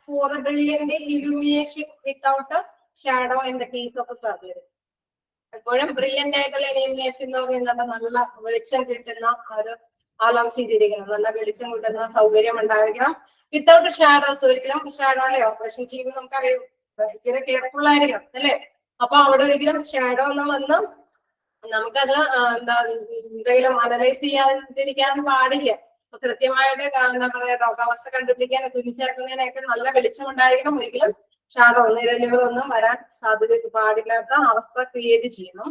for brilliant illumination without a shadow in the case of a surgery. എപ്പോഴും ബ്രില്യന്റ് ആയിട്ടുള്ള ഇലുമിനേഷൻ എന്ന് പറയുന്നത് നല്ല വെളിച്ചം കിട്ടുന്ന ഒരു ആലാം ചെയ്തിരിക്കണം, നല്ല വെളിച്ചം കിട്ടുന്ന സൗകര്യം ഉണ്ടായിരിക്കണം. വിത്തൗട്ട് ഷാഡോസ്, ഒരിക്കലും ഷാഡോ അല്ലെ ഓപ്പറേഷൻ ചെയ്യുമ്പോൾ നമുക്കറിയാം ഭയങ്കര കെയർഫുൾ ആയിരിക്കണം അല്ലെ. അപ്പൊ അവിടെ ഒരിക്കലും ഷാഡോ എന്ന് വന്ന് നമുക്കത് എന്തെങ്കിലും അനലൈസ് ചെയ്യാതിരിക്കാൻ പാടില്ല. കൃത്യമായിട്ട് എന്താ പറയാ രോഗാവസ്ഥ കണ്ടുപിടിക്കാൻ തുന്നിച്ചേർക്കുന്നതിനായിട്ട് നല്ല വെളിച്ചം ഉണ്ടായിരിക്കണം. ഒരിക്കലും ഷാഡോ നിഴലുകളൊന്നും വരാൻ സാധ്യത പാടില്ലാത്ത അവസ്ഥ ക്രിയേറ്റ് ചെയ്യണം.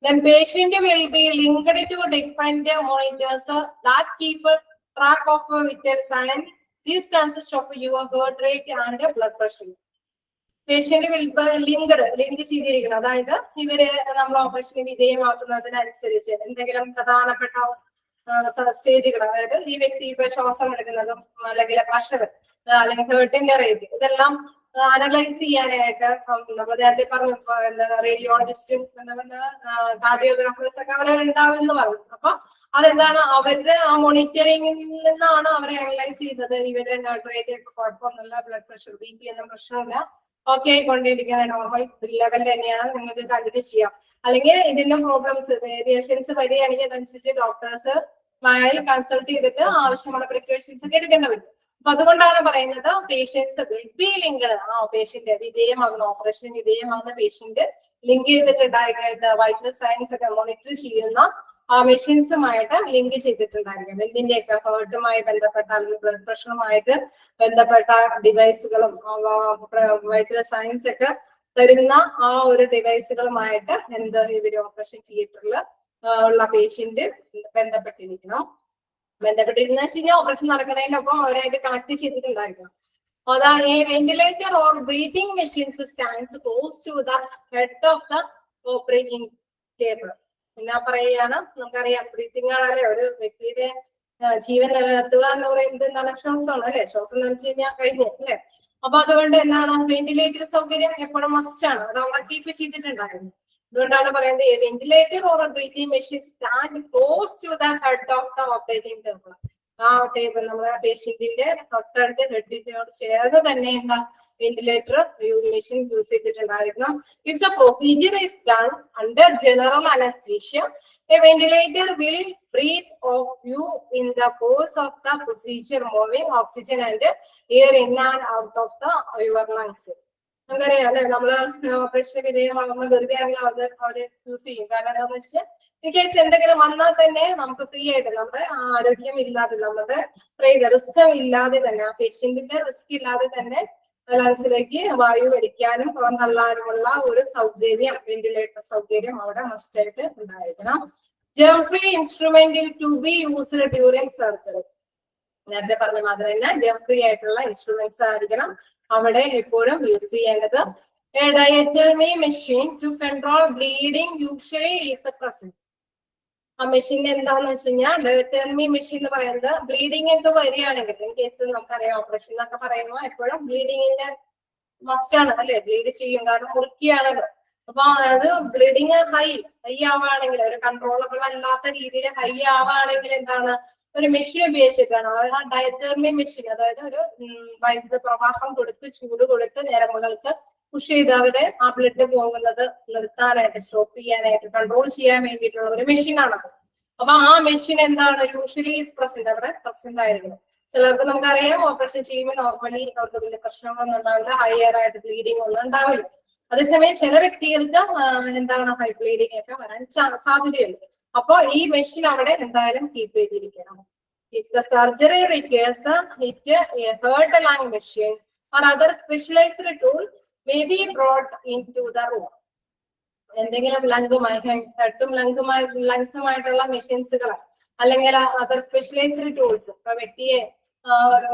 Then patient will be linked to different monitors that keep track of vital signs. These consist of your heart rate and blood pressure. Patient will be link ചെയ്തിരിക്കണം. അതായത് ഇവര് നമ്മൾ ഓപ്പറേഷന് വിധേയമാക്കുന്നതിനനുസരിച്ച് എന്തെങ്കിലും പ്രധാനപ്പെട്ട സ്റ്റേജുകൾ, അതായത് ഈ വ്യക്തി ഇപ്പൊ ശ്വാസം എടുക്കുന്നതും അല്ലെങ്കിൽ പ്രഷർ അല്ലെങ്കിൽ ഹേർട്ടിന്റെ റേറ്റ്, ഇതെല്ലാം അനലൈസ് ചെയ്യാനായിട്ട് നമ്മൾ നേരത്തെ പറഞ്ഞു റേഡിയോളജിസ്റ്റും കാർഡിയോഗ്രാഫേഴ്സ് ഒക്കെ അവരുണ്ടാവും എന്ന് പറഞ്ഞു. അപ്പൊ അതെന്താണ്, അവരുടെ ആ മോണിറ്ററിംഗിൽ നിന്നാണ് അവരെ അനലൈസ് ചെയ്യുന്നത്. ഇവരുടെ ഹാർട്ട് റേറ്റ് കുഴപ്പമൊന്നുമില്ല, ബ്ലഡ് പ്രഷർ ബി പി ഒന്നും പ്രശ്നമില്ല, ഓക്കെ ആയിക്കൊണ്ടിരിക്കുന്ന നോർമൽ ലെവൽ തന്നെയാണ്, നിങ്ങൾക്ക് കണ്ടിന്യൂ ചെയ്യാം. അല്ലെങ്കിൽ ഇതിന്റെ പ്രോബ്ലംസ് വേരിയേഷൻസ് വരികയാണെങ്കിൽ അതനുസരിച്ച് ഡോക്ടേഴ്സ് കൺസൾട്ട് ചെയ്തിട്ട് ആവശ്യമുള്ള പ്രിക്കോഷൻസ് ഒക്കെ എടുക്കേണ്ടി വരും. അപ്പൊ അതുകൊണ്ടാണ് പറയുന്നത് പേഷ്യൻസ് വിൽ ബി ലിങ്ക്ഡ്, ആ പേഷ്യന്റ് വിധേയമാകുന്ന ഓപ്പറേഷൻ വിധേയമാകുന്ന പേഷ്യന്റ് ലിങ്ക് ചെയ്തിട്ടുണ്ടായിരിക്കുന്നത് വൈറ്റൽ സയൻസ് ഒക്കെ മോണിറ്റർ ചെയ്യുന്ന ആ മെഷീൻസുമായിട്ട് ലിങ്ക് ചെയ്തിട്ടുണ്ടായിരിക്കും. ഇതിന്റെയൊക്കെ ഹേർട്ടുമായി ബന്ധപ്പെട്ട അല്ലെങ്കിൽ ബ്ലഡ് പ്രഷറുമായിട്ട് ബന്ധപ്പെട്ട ഡിവൈസുകളും വൈറ്റൽ സയൻസ് ഒക്കെ തരുന്ന ആ ഒരു ഡിവൈസുകളുമായിട്ട് ഇവര് ഓപ്പറേഷൻ തിയേറ്ററിൽ ഉള്ള പേഷ്യന്റ് ബന്ധപ്പെട്ടിരിക്കണം. ബന്ധപ്പെട്ടിരുന്ന വെച്ച് കഴിഞ്ഞാൽ ഓപ്പറേഷൻ നടക്കുന്നതിനൊപ്പം അവരായിട്ട് കണക്ട് ചെയ്തിട്ടുണ്ടായിരിക്കണം. അതാണ് ഈ ventilator or breathing machines stands close to the head of the operating table. പിന്നെ പറയുകയാണ്, നമുക്കറിയാം ബ്രീതിങ് ആണല്ലേ ഒരു വ്യക്തിയുടെ ജീവൻ നിലനിർത്തുക എന്ന് പറയുന്നത് എന്താണ്, ശ്വാസമാണ് അല്ലെ. ശ്വാസം നിലച്ചു കഴിഞ്ഞാൽ കഴിഞ്ഞു അല്ലെ. അപ്പൊ അതുകൊണ്ട് എന്താണ് വെന്റിലേറ്റർ സൗകര്യം എപ്പോഴും മസ്റ്റ് ആണ്, അത് അവിടെ കീപ്പ് ചെയ്തിട്ടുണ്ടായിരുന്നു. അതുകൊണ്ടാണ് പറയുന്നത് ventilator or breathing machine stand close to the head of the operating table. ആ ടേബിൾ നമ്മുടെ പേഷ്യന്റിന്റെ തൊട്ടടുത്ത് ഹെഡിനോട് ചേർന്ന് തന്നെ എന്താ വെന്റിലേറ്റർ മെഷീൻ യൂസ് ചെയ്തിട്ടുണ്ടായിരുന്നു. If the procedure is done under general anaesthesia, a ventilator will breathe of you in the course of the procedure, moving oxygen and air in and out of your lungs. നമുക്കറിയാം അല്ലെ, നമ്മള് ഓപ്പറേഷന് വിധേയമാകുമ്പോൾ വെറുതെ ആണെങ്കിൽ അത് അവിടെ use ചെയ്യും. കാരണം എന്താണെന്ന് വെച്ചാൽ ഇൻ കേസ് എന്തെങ്കിലും വന്നാൽ തന്നെ നമുക്ക് ഫ്രീ ആയിട്ട് നമ്മുടെ ആരോഗ്യം ഇല്ലാതെ നമ്മുടെ റിസ്ക് ഇല്ലാതെ തന്നെ ആ പേഷ്യന്റിന്റെ റിസ്ക് ഇല്ലാതെ തന്നെ ലങ്സിലേക്ക് വായു വലിക്കാനും പുറന്തള്ളാനുമുള്ള ഒരു സൗകര്യം, വെന്റിലേറ്റർ സൗകര്യം അവിടെ മസ്റ്റ് ആയിട്ട് ഉണ്ടായിരിക്കണം. ജേം ഫ്രീ ഇൻസ്ട്രുമെന്റിൽ to be used during surgery. നേരത്തെ പറഞ്ഞ മാതിരി തന്നെ ജേം ഫ്രീ ആയിട്ടുള്ള ഇൻസ്ട്രുമെന്റ്സ് ആയിരിക്കണം അവിടെ എപ്പോഴും യൂസ് ചെയ്യേണ്ടത്. Diathermy machine to control bleeding usually is present. ആ മെഷീൻ എന്താന്ന് വെച്ച് കഴിഞ്ഞാൽ ഡയറ്റമി മെഷീൻ എന്ന് പറയുന്നത് ബ്ലീഡിംഗ് ഒക്കെ വരികയാണെങ്കിൽ, ഇൻ കേസ് നമുക്കറിയാം ഓപ്പറേഷൻ എന്നൊക്കെ പറയുമ്പോൾ എപ്പോഴും ബ്ലീഡിങ്ങിന്റെ മസ്റ്റ് ആണ് അല്ലെ, ബ്ലീഡ് ചെയ്യും കാരണം മുറുക്കിയാണല്ലോ. അപ്പൊ അത് ബ്ലീഡിങ് ഹൈ ആവുകയാണെങ്കിൽ, ഒരു കൺട്രോളബിൾ അല്ലാത്ത രീതിയിൽ ഹൈ ആവുകയാണെങ്കിൽ എന്താണ് ഒരു മെഷീൻ ഉപയോഗിച്ചിട്ടാണ് ആ ഡയറ്റർമി മെഷീൻ, അതായത് ഒരു വൈദ്യുത പ്രവാഹം കൊടുത്ത് ചൂട് കൊടുത്ത് ഞരമ്പുകൾക്ക് പുഷ് ചെയ്ത് അവരെ ആ ബ്ലഡ് പോകുന്നത് നിർത്താനായിട്ട്, സ്റ്റോപ്പ് ചെയ്യാനായിട്ട്, കൺട്രോൾ ചെയ്യാൻ വേണ്ടിയിട്ടുള്ള ഒരു മെഷീനാണ്. അപ്പൊ ആ മെഷീൻ എന്താണ് യൂഷ്വലി ഈസ് പ്രസന്റ്, അവിടെ പ്രസന്റ് ആയിരിക്കണം. ചിലർക്ക് നമുക്കറിയാം ഓപ്പറേഷൻ ചെയ്യുമ്പോൾ നോർമലി അവർക്ക് വലിയ പ്രശ്നങ്ങളൊന്നും ഉണ്ടാവില്ല, ഹയർ ആയിട്ട് ബ്ലീഡിംഗ് ഒന്നും ഉണ്ടാവില്ല. അതേസമയം ചില വ്യക്തികൾക്ക് എന്താണ് ഹൈ ബ്ലീഡിംഗ് ഒക്കെ വരാൻ സാധ്യതയുണ്ട്. അപ്പൊ ഈ മെഷീൻ അവിടെ എന്തായാലും കീപ്പ് ചെയ്തിരിക്കണം. If the surgery requires a heart-lung machine or other specialized tool may be brought into the room. എന്തെങ്കിലും ലങ്സുമായിട്ടുള്ള മെഷീൻസുകൾ അല്ലെങ്കിൽ അതർ സ്പെഷ്യലൈസ്ഡ് ടൂൾസ്. ഇപ്പൊ വ്യക്തിയെ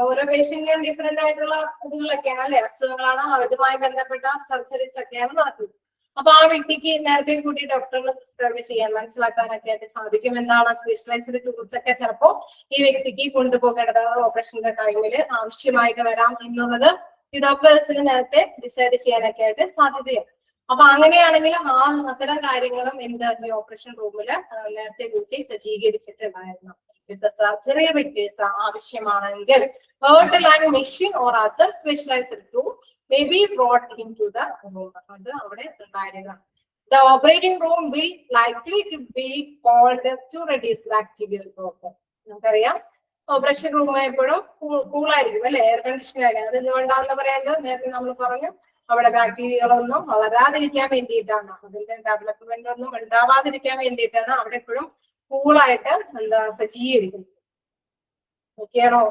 ഓരോ പേഷ്യന്റിനും ഡിഫറെന്റ് ആയിട്ടുള്ള ഇതുകളൊക്കെയാണ് അല്ലെ, അസുഖങ്ങളാണ്, അതുമായി ബന്ധപ്പെട്ട സർജറീസ് ഒക്കെയാണ് നടത്തുന്നത്. അപ്പൊ ആ വ്യക്തിക്ക് നേരത്തെ കൂട്ടി ഡോക്ടറിന് പ്രിസ്ക്രൈബ് ചെയ്യാൻ മനസ്സിലാക്കാനൊക്കെ ആയിട്ട് സാധിക്കും എന്താണ് സ്പെഷ്യലൈസ്ഡ് ടൂൾസ് ഒക്കെ ചിലപ്പോ ഈ വ്യക്തിക്ക് കൊണ്ടുപോകേണ്ടത് ഓപ്പറേഷന്റെ ടൈമിൽ ആവശ്യമായിട്ട് വരാം എന്നുള്ളത് ഈ ഡോക്ടേഴ്സിന് നേരത്തെ ഡിസൈഡ് ചെയ്യാനൊക്കെ ആയിട്ട് സാധ്യതയാണ്. അപ്പൊ അങ്ങനെയാണെങ്കിൽ അത്തരം കാര്യങ്ങളും ഈ ഓപ്പറേഷൻ റൂമില് നേരത്തെ കൂട്ടി സജ്ജീകരിച്ചിട്ടുണ്ടായിരുന്നു. സർജറി റിക്വയർസ് ആവശ്യമാണെങ്കിൽ heart-lung machine or other specialized tool may be brought into the room. അത് അവിടെ ഉണ്ടായിരുന്നു. The operating room will likely be called to reduce bacterial growth. നമുക്കറിയാം ഓപ്പറേഷൻ റൂം എപ്പോഴും കൂളായിരിക്കും അല്ലെ, എയർ കണ്ടീഷൻ ആയിരിക്കും. അത് എന്തുകൊണ്ടാണെന്ന് പറയുന്നത് നേരത്തെ നമ്മൾ പറഞ്ഞു, അവിടെ ബാക്ടീരിയകളൊന്നും വളരാതിരിക്കാൻ വേണ്ടിയിട്ടാണ്, അതിന്റെ ഡെവലപ്മെന്റ് ഒന്നും ഉണ്ടാവാതിരിക്കാൻ വേണ്ടിയിട്ടാണ് അവിടെ എപ്പോഴും കൂളായിട്ട് സജ്ജീകരിക്കുന്നത്. ഓക്കെയാണോ?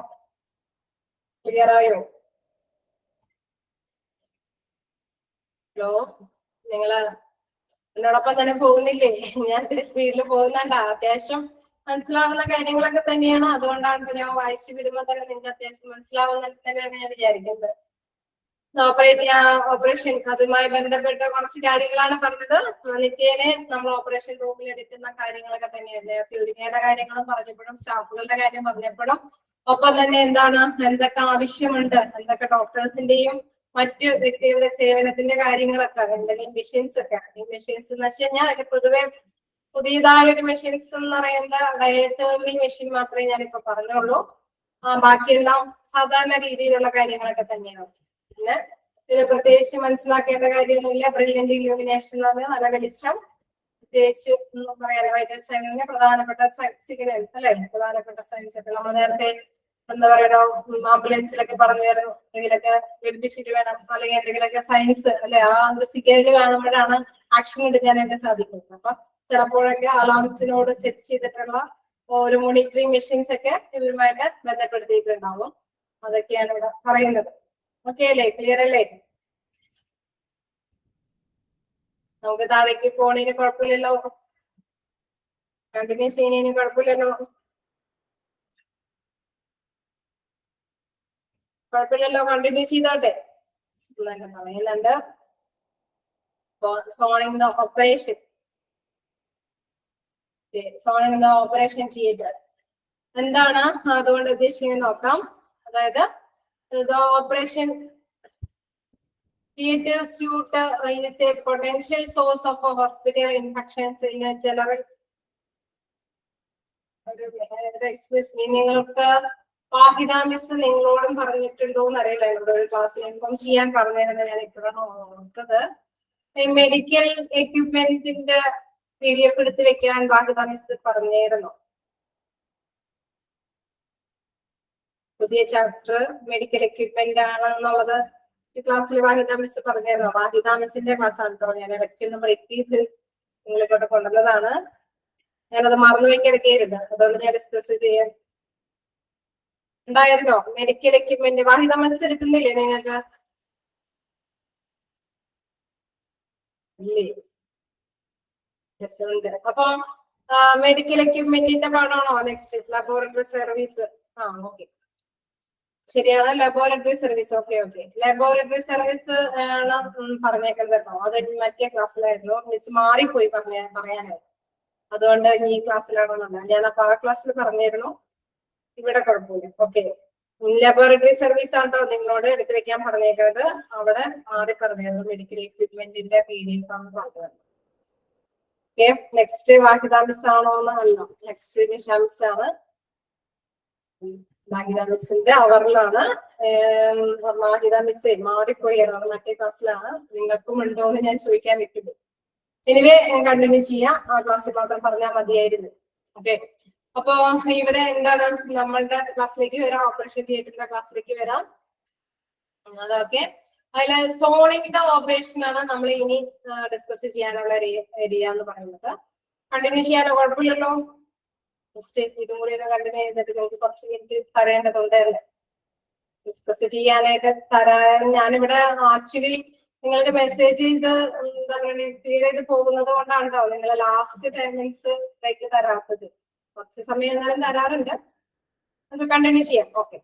ക്ലിയർ ആയോ? ഹലോ, നിങ്ങള് എന്നോടൊപ്പം തന്നെ പോകുന്നില്ലേ? ഞാൻ ഇത്തിരി സ്പീഡിൽ പോകുന്നുണ്ട്. അത്യാവശ്യം മനസ്സിലാവുന്ന കാര്യങ്ങളൊക്കെ തന്നെയാണ്, അതുകൊണ്ടാണ് ഞാൻ വായിച്ചു വിടുമ്പോൾ തന്നെ നിങ്ങൾക്ക് അത്യാവശ്യം മനസ്സിലാവുന്ന തന്നെയാണ് ഞാൻ വിചാരിക്കുന്നത്. ഓപ്പറേഷൻ അതുമായി ബന്ധപ്പെട്ട കുറച്ച് കാര്യങ്ങളാണ് പറഞ്ഞത്. നിത്യേനെ നമ്മൾ ഓപ്പറേഷൻ റൂമിൽ എടുക്കുന്ന കാര്യങ്ങളൊക്കെ തന്നെയാണ്. നേരത്തെ ഒരുങ്ങേണ്ട കാര്യങ്ങളും പറഞ്ഞപ്പോഴും സ്റ്റാഫുകളുടെ കാര്യം പറഞ്ഞപ്പോഴും ഒപ്പം തന്നെ എന്താണ് എന്തൊക്കെ ആവശ്യമുണ്ട്, എന്തൊക്കെ ഡോക്ടേഴ്സിന്റെയും മറ്റു വ്യക്തികളുടെ സേവനത്തിന്റെ കാര്യങ്ങളൊക്കെ, എന്തെങ്കിലും മെഷീൻസ് ഒക്കെ. ഈ മെഷീൻസ് എന്ന് വെച്ച് കഴിഞ്ഞാൽ അതിൽ പൊതുവെ പുതിയതായ ഒരു മെഷീൻസ് എന്ന് പറയുന്ന ഡയറ്ററി മെഷീൻ മാത്രമേ ഞാനിപ്പോ പറഞ്ഞുള്ളൂ. ബാക്കിയെല്ലാം സാധാരണ രീതിയിലുള്ള കാര്യങ്ങളൊക്കെ തന്നെയാണ്. പിന്നെ ഇത് പ്രത്യേകിച്ച് മനസ്സിലാക്കേണ്ട കാര്യമൊന്നുമില്ല. ബ്രില്യന്റ് ഇലൂമിനേഷൻ എന്ന് പറഞ്ഞാൽ നല്ല വെളിച്ചം, പ്രത്യേകിച്ച് പറയാൻ വൈറ്റൽ സയൻസിന്റെ പ്രധാനപ്പെട്ട സിഗ്നൽ അല്ലെ, പ്രധാനപ്പെട്ട സയൻസ് ഒക്കെ നമ്മൾ നേരത്തെ എന്താ പറയുക ആംബുലൻസിലൊക്കെ പറഞ്ഞു തരുന്നു. എന്തെങ്കിലൊക്കെ വെടിപ്പിച്ചിട്ട് വേണം, അല്ലെങ്കിൽ എന്തെങ്കിലുമൊക്കെ സയൻസ് അല്ലെ, ആ ഒരു സിഗ്നൽ കാണുമ്പോഴാണ് ആക്ഷൻ എടുക്കാനായിട്ട് സാധിക്കുന്നത്. അപ്പൊ ചിലപ്പോഴൊക്കെ അലാംസിനോട് സെറ്റ് ചെയ്തിട്ടുള്ള ഒരു മോണിറ്ററിംഗ് മെഷീൻസ് ഒക്കെ ഇവരുമായിട്ട് ബന്ധപ്പെടുത്തിയിട്ടുണ്ടാവും. അതൊക്കെയാണ് ഇവിടെ പറയുന്നത്. ഓക്കെ അല്ലേ? ക്ലിയർ അല്ലേ? നമുക്ക് താഴേക്ക് പോണതിന് കുഴപ്പമില്ലല്ലോ, കണ്ടിന്യൂ ചെയ്യുന്നതിന് കുഴപ്പമില്ലല്ലോ, കണ്ടിന്യൂ ചെയ്തോട്ടെ. പറയുന്നുണ്ട് zoning the operation, zoning the operation theatre എന്താണ് അതുകൊണ്ട് ഉദ്ദേശിക്കുന്നത് നോക്കാം. അതായത് the operation theater suite is a potential source of hospital infections in a general. Excuse me, നിങ്ങൾക്ക് വാഹിദ മിസ് നിങ്ങളോടും പറഞ്ഞിട്ടുണ്ടോ എന്നറിയില്ല, ഇവിടെ ഒരു ക്ലാസ്സിൽ ഇൻഫോം ചെയ്യാൻ പറഞ്ഞിരുന്നത് ഞാൻ ഇപ്പോഴാണ് ഓർത്തത്. മെഡിക്കൽ എക്യുപ്മെന്റിന്റെ PDF എടുത്ത് വെക്കാൻ വാഹിദ മിസ് പറഞ്ഞിരുന്നു. പുതിയ ചാപ്റ്റർ മെഡിക്കൽ എക്യുപ്മെന്റ് ആണ് എന്നുള്ളത് ഈ ക്ലാസ്സിൽ വാഹിദ മിസ് പറഞ്ഞിരുന്നു. വാഹിദ മിസ്സിന്റെ ക്ലാസ് ആണ് കേട്ടോ, ഞാൻ ഇടയ്ക്കൊന്ന് ബ്രേക്ക് ചെയ്ത് നിങ്ങളിലോട്ട് കൊണ്ടുവന്നതാണ്. ഞാനത് മറന്നു വെക്കെടുക്കരുത്, അതുകൊണ്ട് ഞാൻ ഡിസ്കസ് ചെയ്യാൻ ഉണ്ടായിരുന്നോ. മെഡിക്കൽ എക്യുപ്മെന്റ് വാഹിദ മിസ് എടുക്കുന്നില്ലേ നിങ്ങൾക്ക്? ഇല്ലേ? അപ്പൊ മെഡിക്കൽ എക്യുപ്മെന്റിന്റെ പാടാണോ നെക്സ്റ്റ്? Laboratory service. ഓക്കെ, ശരിയാണ്, laboratory service. Okay, laboratory service ആണ് പറഞ്ഞേക്കുന്നത് കേട്ടോ. അത് മറ്റേ ക്ലാസ്സിലായിരുന്നു, മിസ് മാറിപ്പോയി പറയാനായിരുന്നു. അതുകൊണ്ട് ഈ ക്ലാസ്സിലാണെന്നല്ല, ഞാൻ അപ്പൊ ആ ക്ലാസ്സിൽ പറഞ്ഞിരുന്നു, ഇവിടെ കുഴപ്പമില്ല. ഓക്കെ, ലബോറട്ടറി സർവീസ് ആണോ നിങ്ങളോട് എടുത്തു വെക്കാൻ പറഞ്ഞേക്കുന്നത്. അവിടെ മാറി പറഞ്ഞിരുന്നു മെഡിക്കൽ എക്യുപ്മെന്റിന്റെ PDF ആണ് പറഞ്ഞത്. ഓക്കെ, നെക്സ്റ്റ് വാഹിദ മിസ് ആണോ എന്നല്ല, നെക്സ്റ്റ് നിഷ മിസ് ആണ്. വാഹിദ മിസ്സിന്റെ അവറിലാണ്. വാഹിദ മിസ്സേ മാറിപ്പോയിരുന്നു, മറ്റേ ക്ലാസ്സിലാണ്. നിങ്ങൾക്കും ഉണ്ടോ എന്ന് ഞാൻ ചോദിക്കാൻ വിട്ടു. എനിവേ കണ്ടിന്യൂ ചെയ്യാം, ആ ക്ലാസ്സിൽ മാത്രം പറഞ്ഞാൽ മതിയായിരുന്നു. ഓക്കെ, അപ്പൊ ഇവിടെ എന്താണ് നമ്മളുടെ ക്ലാസ്സിലേക്ക് വരാം, ഓപ്പറേഷൻ തിയേറ്ററിന്റെ ക്ലാസ്സിലേക്ക് വരാം. അതൊക്കെ അതിൽ സോണിംഗ് ദ ഓപ്പറേഷൻ ആണ് നമ്മൾ ഇനി ഡിസ്കസ് ചെയ്യാനുള്ള ഏരിയ എന്ന് പറയുന്നത്. കണ്ടിന്യൂ ചെയ്യാനോ കുഴപ്പമില്ലല്ലോ? ഇതും കൂടി ഒന്ന് കണ്ടിന്യൂ ചെയ്തിട്ട് നിങ്ങൾക്ക് കുറച്ച് മിനിറ്റ് തരേണ്ടതുണ്ടായിരുന്നു, ഡിസ്കസ് ചെയ്യാനായിട്ട് തരാൻ. ഞാനിവിടെ ആക്ച്വലി നിങ്ങൾക്ക് മെസ്സേജ് ചെയ്ത് എന്താ പറയുക ക്ലിയർ ചെയ്ത് പോകുന്നത് കൊണ്ടാണ് കേട്ടോ നിങ്ങൾ ലാസ്റ്റ് 10 മിനിറ്റ്സ് തരാത്തത്. കുറച്ച് സമയം എന്നാലും തരാറുണ്ട്, നമുക്ക് കണ്ടിന്യൂ ചെയ്യാം. Okay,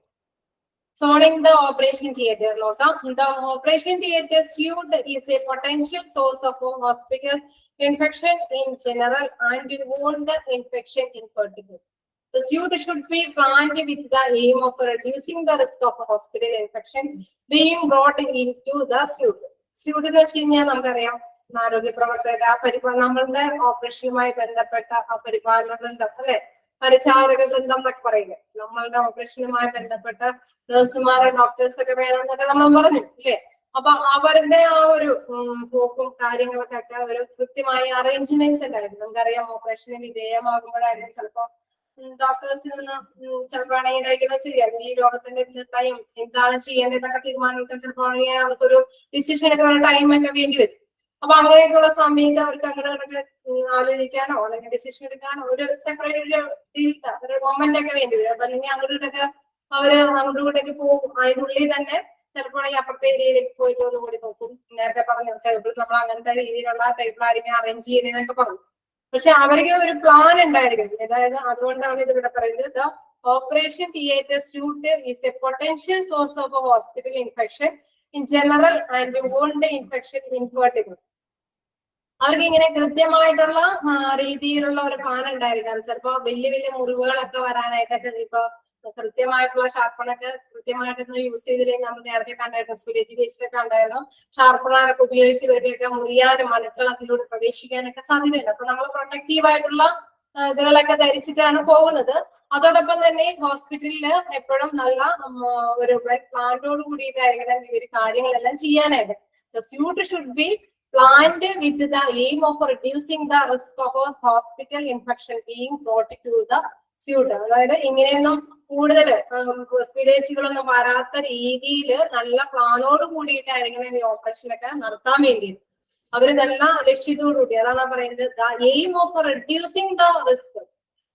zoning the operation theatre. നോക്കാം. The operation theatre suite is a potential source of a hospital infection in general and wound infection in particular. The suite should be planned with the aim of reducing the risk of a hospital infection being brought into the suite. Suite എന്ന് വെച്ച് കഴിഞ്ഞാൽ നമുക്കറിയാം ആരോഗ്യ പ്രവർത്തകർ നമ്മളുടെ ഓപ്പറേഷനുമായി ബന്ധപ്പെട്ട ആ പരിപാലനങ്ങൾ അല്ലെ, പരിചാരക ബന്ധം എന്നൊക്കെ പറയുന്നത്. നമ്മളുടെ ഓപ്പറേഷനുമായി ബന്ധപ്പെട്ട നഴ്സുമാരെ ഡോക്ടേഴ്സ് ഒക്കെ വേണം എന്നൊക്കെ നമ്മൾ പറഞ്ഞു ഇല്ലേ. അപ്പൊ അവരുടെ ആ ഒരു പോക്കും കാര്യങ്ങളൊക്കെ ഒരു കൃത്യമായ അറേഞ്ച്മെന്റ്സ് ഉണ്ടായിരുന്നു. നമുക്കറിയാം ഓപ്പറേഷന് വിധേയമാകുമ്പോഴായിരുന്നു ചിലപ്പോ ഡോക്ടേഴ്സിൽ നിന്ന് ചിലപ്പോഴാണെങ്കിൽ ഡയഗ്നോസ് ചെയ്യാം ഈ രോഗത്തിന്റെ ടൈം എന്താണ് ചെയ്യേണ്ടതെന്നൊക്കെ തീരുമാനമെടുക്കാൻ ചിലപ്പോൾ അവർക്കൊരു ഡിസിഷൻ ഒക്കെ ഒരു ടൈം ഒക്കെ വേണ്ടി വരും. അപ്പൊ അങ്ങനെയൊക്കെയുള്ള സമയത്ത് അവർക്ക് അങ്ങനെയൊക്കെ ആലോചിക്കാനോ അല്ലെങ്കിൽ ഡിസിഷൻ എടുക്കാനോ ഒരു സെപ്പറേറ്റ് ഒരു മൊമെന്റ് ഒക്കെ വേണ്ടി വരും. അപ്പൊ അല്ലെങ്കിൽ അങ്ങോട്ടൊക്കെ അവര് അങ്ങോട്ടേക്ക് പോകും. അതിനുള്ളിൽ തന്നെ ചിലപ്പോൾ ഈ അപ്പുറത്തെ ഏരിയയിലേക്ക് പോയിട്ട് ഒന്നുകൂടി നോക്കും. നേരത്തെ പറഞ്ഞ ടേബിൾ നമ്മൾ അങ്ങനത്തെ രീതിയിലുള്ള ടേബിൾ ആയിരിക്കും അറേഞ്ച് ചെയ്യുന്നതെന്നൊക്കെ പറഞ്ഞു. പക്ഷെ അവർക്ക് ഒരു പ്ലാൻ ഉണ്ടായിരിക്കും. അതായത് അതുകൊണ്ടാണ് ഇത് ഇവിടെ പറയുന്നത് operation theatre suite is a potential source of hospital infection in general and wound infection in particular. അവർക്ക് ഇങ്ങനെ കൃത്യമായിട്ടുള്ള രീതിയിലുള്ള ഒരു പ്ലാൻ ഉണ്ടായിരിക്കാം. ചിലപ്പോ വലിയ വലിയ മുറിവുകളൊക്കെ വരാനായിട്ടൊക്കെ ഇപ്പൊ കൃത്യമായിട്ടുള്ള ഷാർപ്പണൊക്കെ കൃത്യമായിട്ടൊന്നും യൂസ് ചെയ്തില്ലെങ്കിൽ നമ്മൾ നേരത്തെ കണ്ടായിരുന്നു സ്പിരിറ്റ് വേസ്റ്റിലൊക്കെ ഉണ്ടായിരുന്നു. ഷാർപ്പണറൊക്കെ ഉപയോഗിച്ച് ഇവരുടെയൊക്കെ മുറിയാനും അണുക്കൾ അതിലൂടെ പ്രവേശിക്കാനൊക്കെ സാധ്യതയുണ്ട്. അപ്പൊ നമ്മൾ പ്രൊട്ടക്റ്റീവ് ആയിട്ടുള്ള ഇതുകളൊക്കെ ധരിച്ചിട്ടാണ് പോകുന്നത്. അതോടൊപ്പം തന്നെ ഹോസ്പിറ്റലിൽ എപ്പോഴും നല്ല ഒരു പ്ലാന്റോട് കൂടിയിട്ടായിരിക്കണം ഇവർ കാര്യങ്ങളെല്ലാം ചെയ്യാനായിട്ട്. The suit should be planned with the aim of reducing the risk of a hospital infection being brought to the suit. അതായത് ഇങ്ങനെയൊന്നും കൂടുതൽ സ്പിരേച്ചുകളൊന്നും വരാത്ത രീതിയിൽ നല്ല പ്ലാനോട് കൂടിയിട്ടായിരിക്കണം ഈ ഓപ്പറേഷനൊക്കെ നടത്താൻ വേണ്ടിയിട്ട്. അവര് നല്ല ലക്ഷ്യത്തോടുകൂടി അതാണ് പറയുന്നത് the aim of reducing the risk.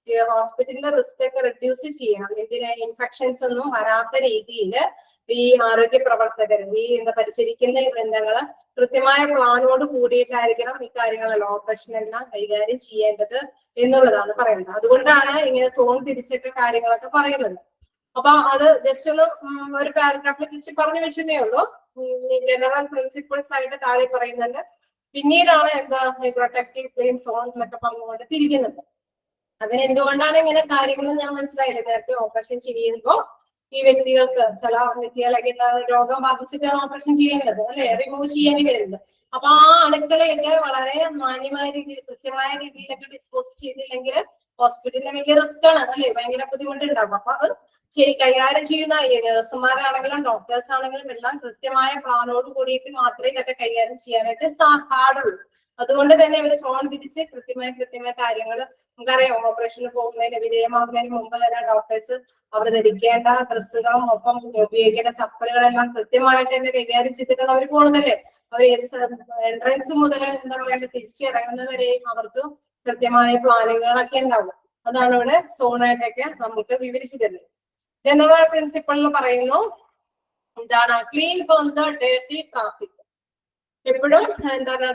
ഈ ഹോസ്പിറ്റലിന്റെ റിസ്ക് ഒക്കെ റെഡ്യൂസ് ചെയ്യണം. ഇതിന് ഇൻഫെക്ഷൻസ് ഒന്നും വരാത്ത രീതിയിൽ ഈ ആരോഗ്യ പ്രവർത്തകർ ഈ പരിചരിക്കുന്ന ഈ ബന്ധങ്ങള് കൃത്യമായ പ്ലാനോട് കൂടിയിട്ടായിരിക്കണം ഈ കാര്യങ്ങളെല്ലാം ഓപ്പറേഷൻ എല്ലാം കൈകാര്യം ചെയ്യേണ്ടത് എന്നുള്ളതാണ് പറയുന്നത്. അതുകൊണ്ടാണ് ഇങ്ങനെ സോൺ തിരിച്ചൊക്കെ കാര്യങ്ങളൊക്കെ പറയുന്നത്. അപ്പൊ അത് ജസ്റ്റ് ഒന്ന് ഒരു പാരഗ്രാഫിൽ ജസ്റ്റ് പറഞ്ഞു വെച്ചതേ ഉള്ളൂ. ജനറൽ പ്രിൻസിപ്പിൾസ് ആയിട്ട് താഴെ പറയുന്നുണ്ട്. പിന്നീടാണ് എന്താ പ്രൊട്ടക്റ്റീവ് പ്ലെയിൻ സോൺ എന്നൊക്കെ പറഞ്ഞുകൊണ്ട് തിരിക്കുന്നത്. അതിനെന്തുകൊണ്ടാണ് ഇങ്ങനെ കാര്യങ്ങൾ ഞാൻ മനസ്സിലായില്ല. നേരത്തെ ഓപ്പറേഷൻ ചെയ്യുമ്പോൾ ഈ വ്യക്തികൾക്ക് ചില വ്യക്തികളൊക്കെ രോഗം ബാധിച്ചിട്ടാണ് ഓപ്പറേഷൻ ചെയ്യുന്നത് അല്ലെ, റിമൂവ് ചെയ്യേണ്ടി വരുന്നത്. അപ്പൊ ആ അണുക്കളെയൊക്കെ വളരെ മാന്യമായ രീതിയിൽ കൃത്യമായ രീതിയിലൊക്കെ ഡിസ്പോസ് ചെയ്തില്ലെങ്കിൽ ഹോസ്പിറ്റലിന് വലിയ റിസ്ക് ആണ് അല്ലെ, ഭയങ്കര ബുദ്ധിമുട്ടുണ്ടാകും. അപ്പൊ അത് കൈകാര്യം ചെയ്യുന്ന നഴ്സുമാരാണെങ്കിലും ഡോക്ടേഴ്സ് ആണെങ്കിലും എല്ലാം കൃത്യമായ പ്ലാനോട് കൂടിയിട്ട് മാത്രമേ ഇതൊക്കെ കൈകാര്യം ചെയ്യാനായിട്ട് പാടുള്ളൂ. അതുകൊണ്ട് തന്നെ ഇവര് സോൺ തിരിച്ച് കൃത്യമായ കാര്യങ്ങൾ നമുക്കറിയാം. ഓപ്പറേഷന് പോകുന്നതിന് വിധേയമാകുന്നതിന് മുമ്പ് തന്നെ ഡോക്ടേഴ്സ് അവർ ധരിക്കേണ്ട ഡ്രസ്സുകളും ഒപ്പം ഉപയോഗിക്കേണ്ട ചപ്പലുകളെല്ലാം കൃത്യമായിട്ട് തന്നെ കൈകാര്യം ചെയ്തിട്ടാണ് അവർ പോകുന്നതല്ലേ. അവർ ഏത് എൻട്രൻസ് മുതൽ എന്താ പറയുക തിരിച്ചിറങ്ങുന്നവരെയും അവർക്ക് കൃത്യമായ പ്ലാനുകളൊക്കെ ഉണ്ടാവും. അതാണ് ഇവിടെ സോണായിട്ടൊക്കെ നമുക്ക് വിവരിച്ചു തരുന്നത്. ജനറൽ പ്രിൻസിപ്പിൾ പറയുന്നു എന്താണ് clean from the dirty traffic. എപ്പോഴും എന്താണ്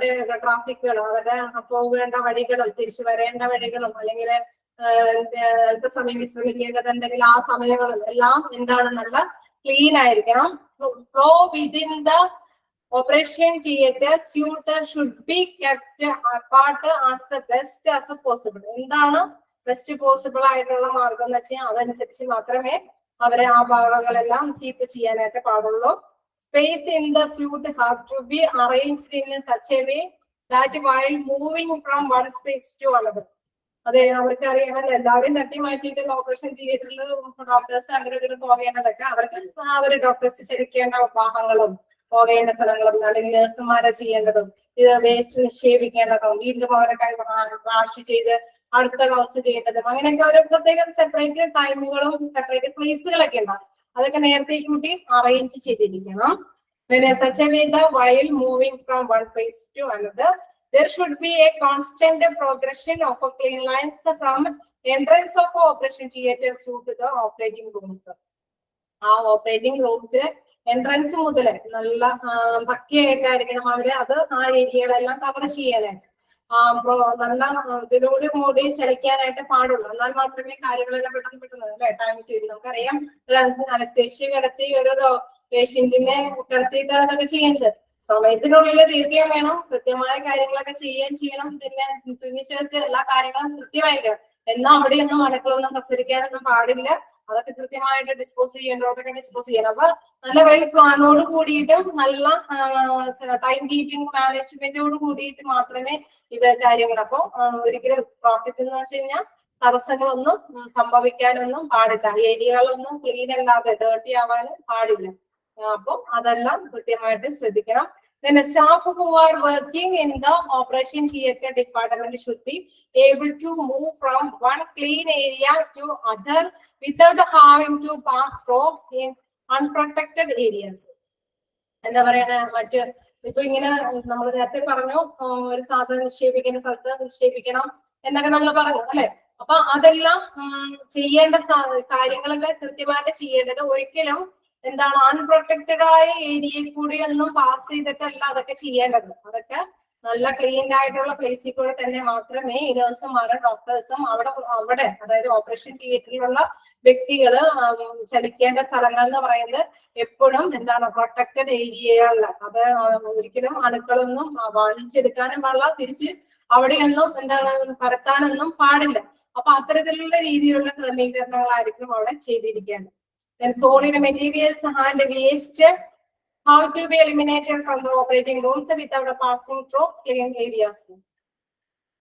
ട്രാഫിക്കുകൾ അവരുടെ പോകേണ്ട വഴികളും തിരിച്ചു വരേണ്ട വഴികളും അല്ലെങ്കിൽ അല്പസമയം വിശ്രമിക്കേണ്ടതുണ്ടെങ്കിൽ ആ സമയങ്ങളും എല്ലാം എന്താണ് നല്ല ക്ലീൻ ആയിരിക്കണം. Flow within the operation theatre suite should be kept apart as best as possible. എന്താണ് ബെസ്റ്റ് പോസിബിൾ ആയിട്ടുള്ള മാർഗം എന്ന് വെച്ചാൽ അതനുസരിച്ച് മാത്രമേ അവരെ ആ ഭാഗങ്ങളെല്ലാം കീപ്പ് ചെയ്യാനായിട്ട് പാടുള്ളൂ. Space in the suit have to be arranged in such a way that while moving from one space to another. അതെ, അവർക്ക് അറിയാമല്ലോ എല്ലാവരും തട്ടി മാറ്റിയിട്ട് ഓപ്പറേഷൻ തിയേറ്ററിൽ ഡോക്ടേഴ്സ് അങ്ങനെ പോകേണ്ടതൊക്കെ അവര് ഡോക്ടേഴ്സ് ചരിക്കേണ്ട വാഹനങ്ങളും പോകേണ്ട സ്ഥലങ്ങളും അല്ലെങ്കിൽ നഴ്സുമാരെ ചെയ്യേണ്ടതും ഇത് വേസ്റ്റ് നിക്ഷേപിക്കേണ്ടതും വീണ്ടും അവരെ വാഷ് ചെയ്ത് അടുത്ത ക്ലാസ് ചെയ്യേണ്ടതും അങ്ങനെയൊക്കെ ഒരു പ്രത്യേക സെപ്പറേറ്റ് ടൈമുകളും സെപ്പറേറ്റ് പ്ലേസുകളൊക്കെ ഉണ്ടാവും. അതൊക്കെ നേരത്തെ കൂട്ടി അറേഞ്ച് ചെയ്തിരിക്കണം. Such a way that while moving from one place to another, there should be a constant progression of clean lines from entrance of operation theatres to the operating rooms. ആ operating റൂംസിലെ entrance മുതൽ നല്ല പക്കയായിട്ടായിരിക്കണം അവര് അത് ആ ഏരിയകളെല്ലാം cover ചെയ്യാനായിട്ട്. നല്ല ഇതിലൂടെ കൂടി ചലിക്കാനായിട്ട് പാടുള്ളൂ. എന്നാൽ മാത്രമേ കാര്യങ്ങളെല്ലാം പെട്ടെന്ന് അല്ലെ ടൈം ചെയ്ത്. നമുക്കറിയാം അനസ്തേഷ്യ കിടത്തി ഒരു പേഷ്യന്റിനെ കിടത്തിയിട്ടാണ് അതൊക്കെ ചെയ്യുന്നത്. സമയത്തിനുള്ളിൽ തീർക്കുകയും വേണം, കൃത്യമായ കാര്യങ്ങളൊക്കെ ചെയ്യണം. പിന്നെ തുന്നിച്ചേർത്ത് എല്ലാ കാര്യങ്ങളും കൃത്യമായിരിക്കണം. എന്നാൽ അവിടെയൊന്നും അണുക്കളൊന്നും പ്രസരിക്കാനൊന്നും പാടില്ല. അതൊക്കെ കൃത്യമായിട്ട് ഡിസ്പോസ് ചെയ്യേണ്ടതൊക്കെ ഡിസ്പോസ് ചെയ്യണം. അപ്പൊ നല്ല വെൽ പ്ലാനോട് കൂടിയിട്ടും നല്ല ടൈം കീപ്പിംഗ് മാനേജ്മെന്റോട് കൂടിയിട്ട് മാത്രമേ ഇത് കാര്യങ്ങൾ. അപ്പൊ ഒരിക്കലും ട്രാഫിക് എന്ന് വെച്ച് കഴിഞ്ഞാൽ തടസ്സങ്ങളൊന്നും സംഭവിക്കാനൊന്നും പാടില്ല. ഏരിയകളൊന്നും ക്ലീൻ അല്ലാതെ ഡേർട്ടി ആവാനും പാടില്ല. അപ്പൊ അതെല്ലാം കൃത്യമായിട്ട് ശ്രദ്ധിക്കണം. Then staff who are working in the operation theatre department should be able to move from one clean area to other without having to pass through in unprotected areas. എന്താ പറയണ മറ്റ് ഇപ്പൊ ഇങ്ങനെ നമ്മൾ നേരത്തെ പറഞ്ഞു ഒരു സാധനം നിക്ഷേപിക്കേണ്ട സ്ഥലത്ത് നിക്ഷേപിക്കണം എന്നൊക്കെ നമ്മൾ പറഞ്ഞു അല്ലെ. അപ്പൊ അതെല്ലാം ചെയ്യേണ്ട കാര്യങ്ങളൊക്കെ കൃത്യമായിട്ട് ചെയ്യേണ്ടത്. ഒരിക്കലും എന്താണ് അൺപ്രൊട്ടക്റ്റഡ് ആയ ഏരിയയിൽ കൂടി ഒന്നും പാസ് ചെയ്തിട്ടല്ല അതൊക്കെ ചെയ്യേണ്ടത്. അതൊക്കെ നല്ല ക്ലീൻ ആയിട്ടുള്ള പ്ലേസിൽ കൂടെ തന്നെ മാത്രമേ ഈ നഴ്സുമാരും ഡോക്ടേഴ്സും അവിടെ അതായത് ഓപ്പറേഷൻ തിയേറ്ററിലുള്ള വ്യക്തികള് ചലിക്കേണ്ട സ്ഥലങ്ങൾ എന്ന് പറയുന്നത് എപ്പോഴും എന്താണ് പ്രൊട്ടക്റ്റഡ് ഏരിയകളിൽ. അത് ഒരിക്കലും അണുക്കളൊന്നും വാങ്ങിച്ചെടുക്കാനും പാടില്ല, തിരിച്ച് അവിടെയൊന്നും എന്താണ് പരത്താനൊന്നും പാടില്ല. അപ്പൊ അത്തരത്തിലുള്ള രീതിയിലുള്ള ക്രമീകരണങ്ങളായിരിക്കും അവിടെ ചെയ്തിരിക്കേണ്ടത്. Then solid materials and waste how to be eliminated from the operating rooms without passing through clean areas.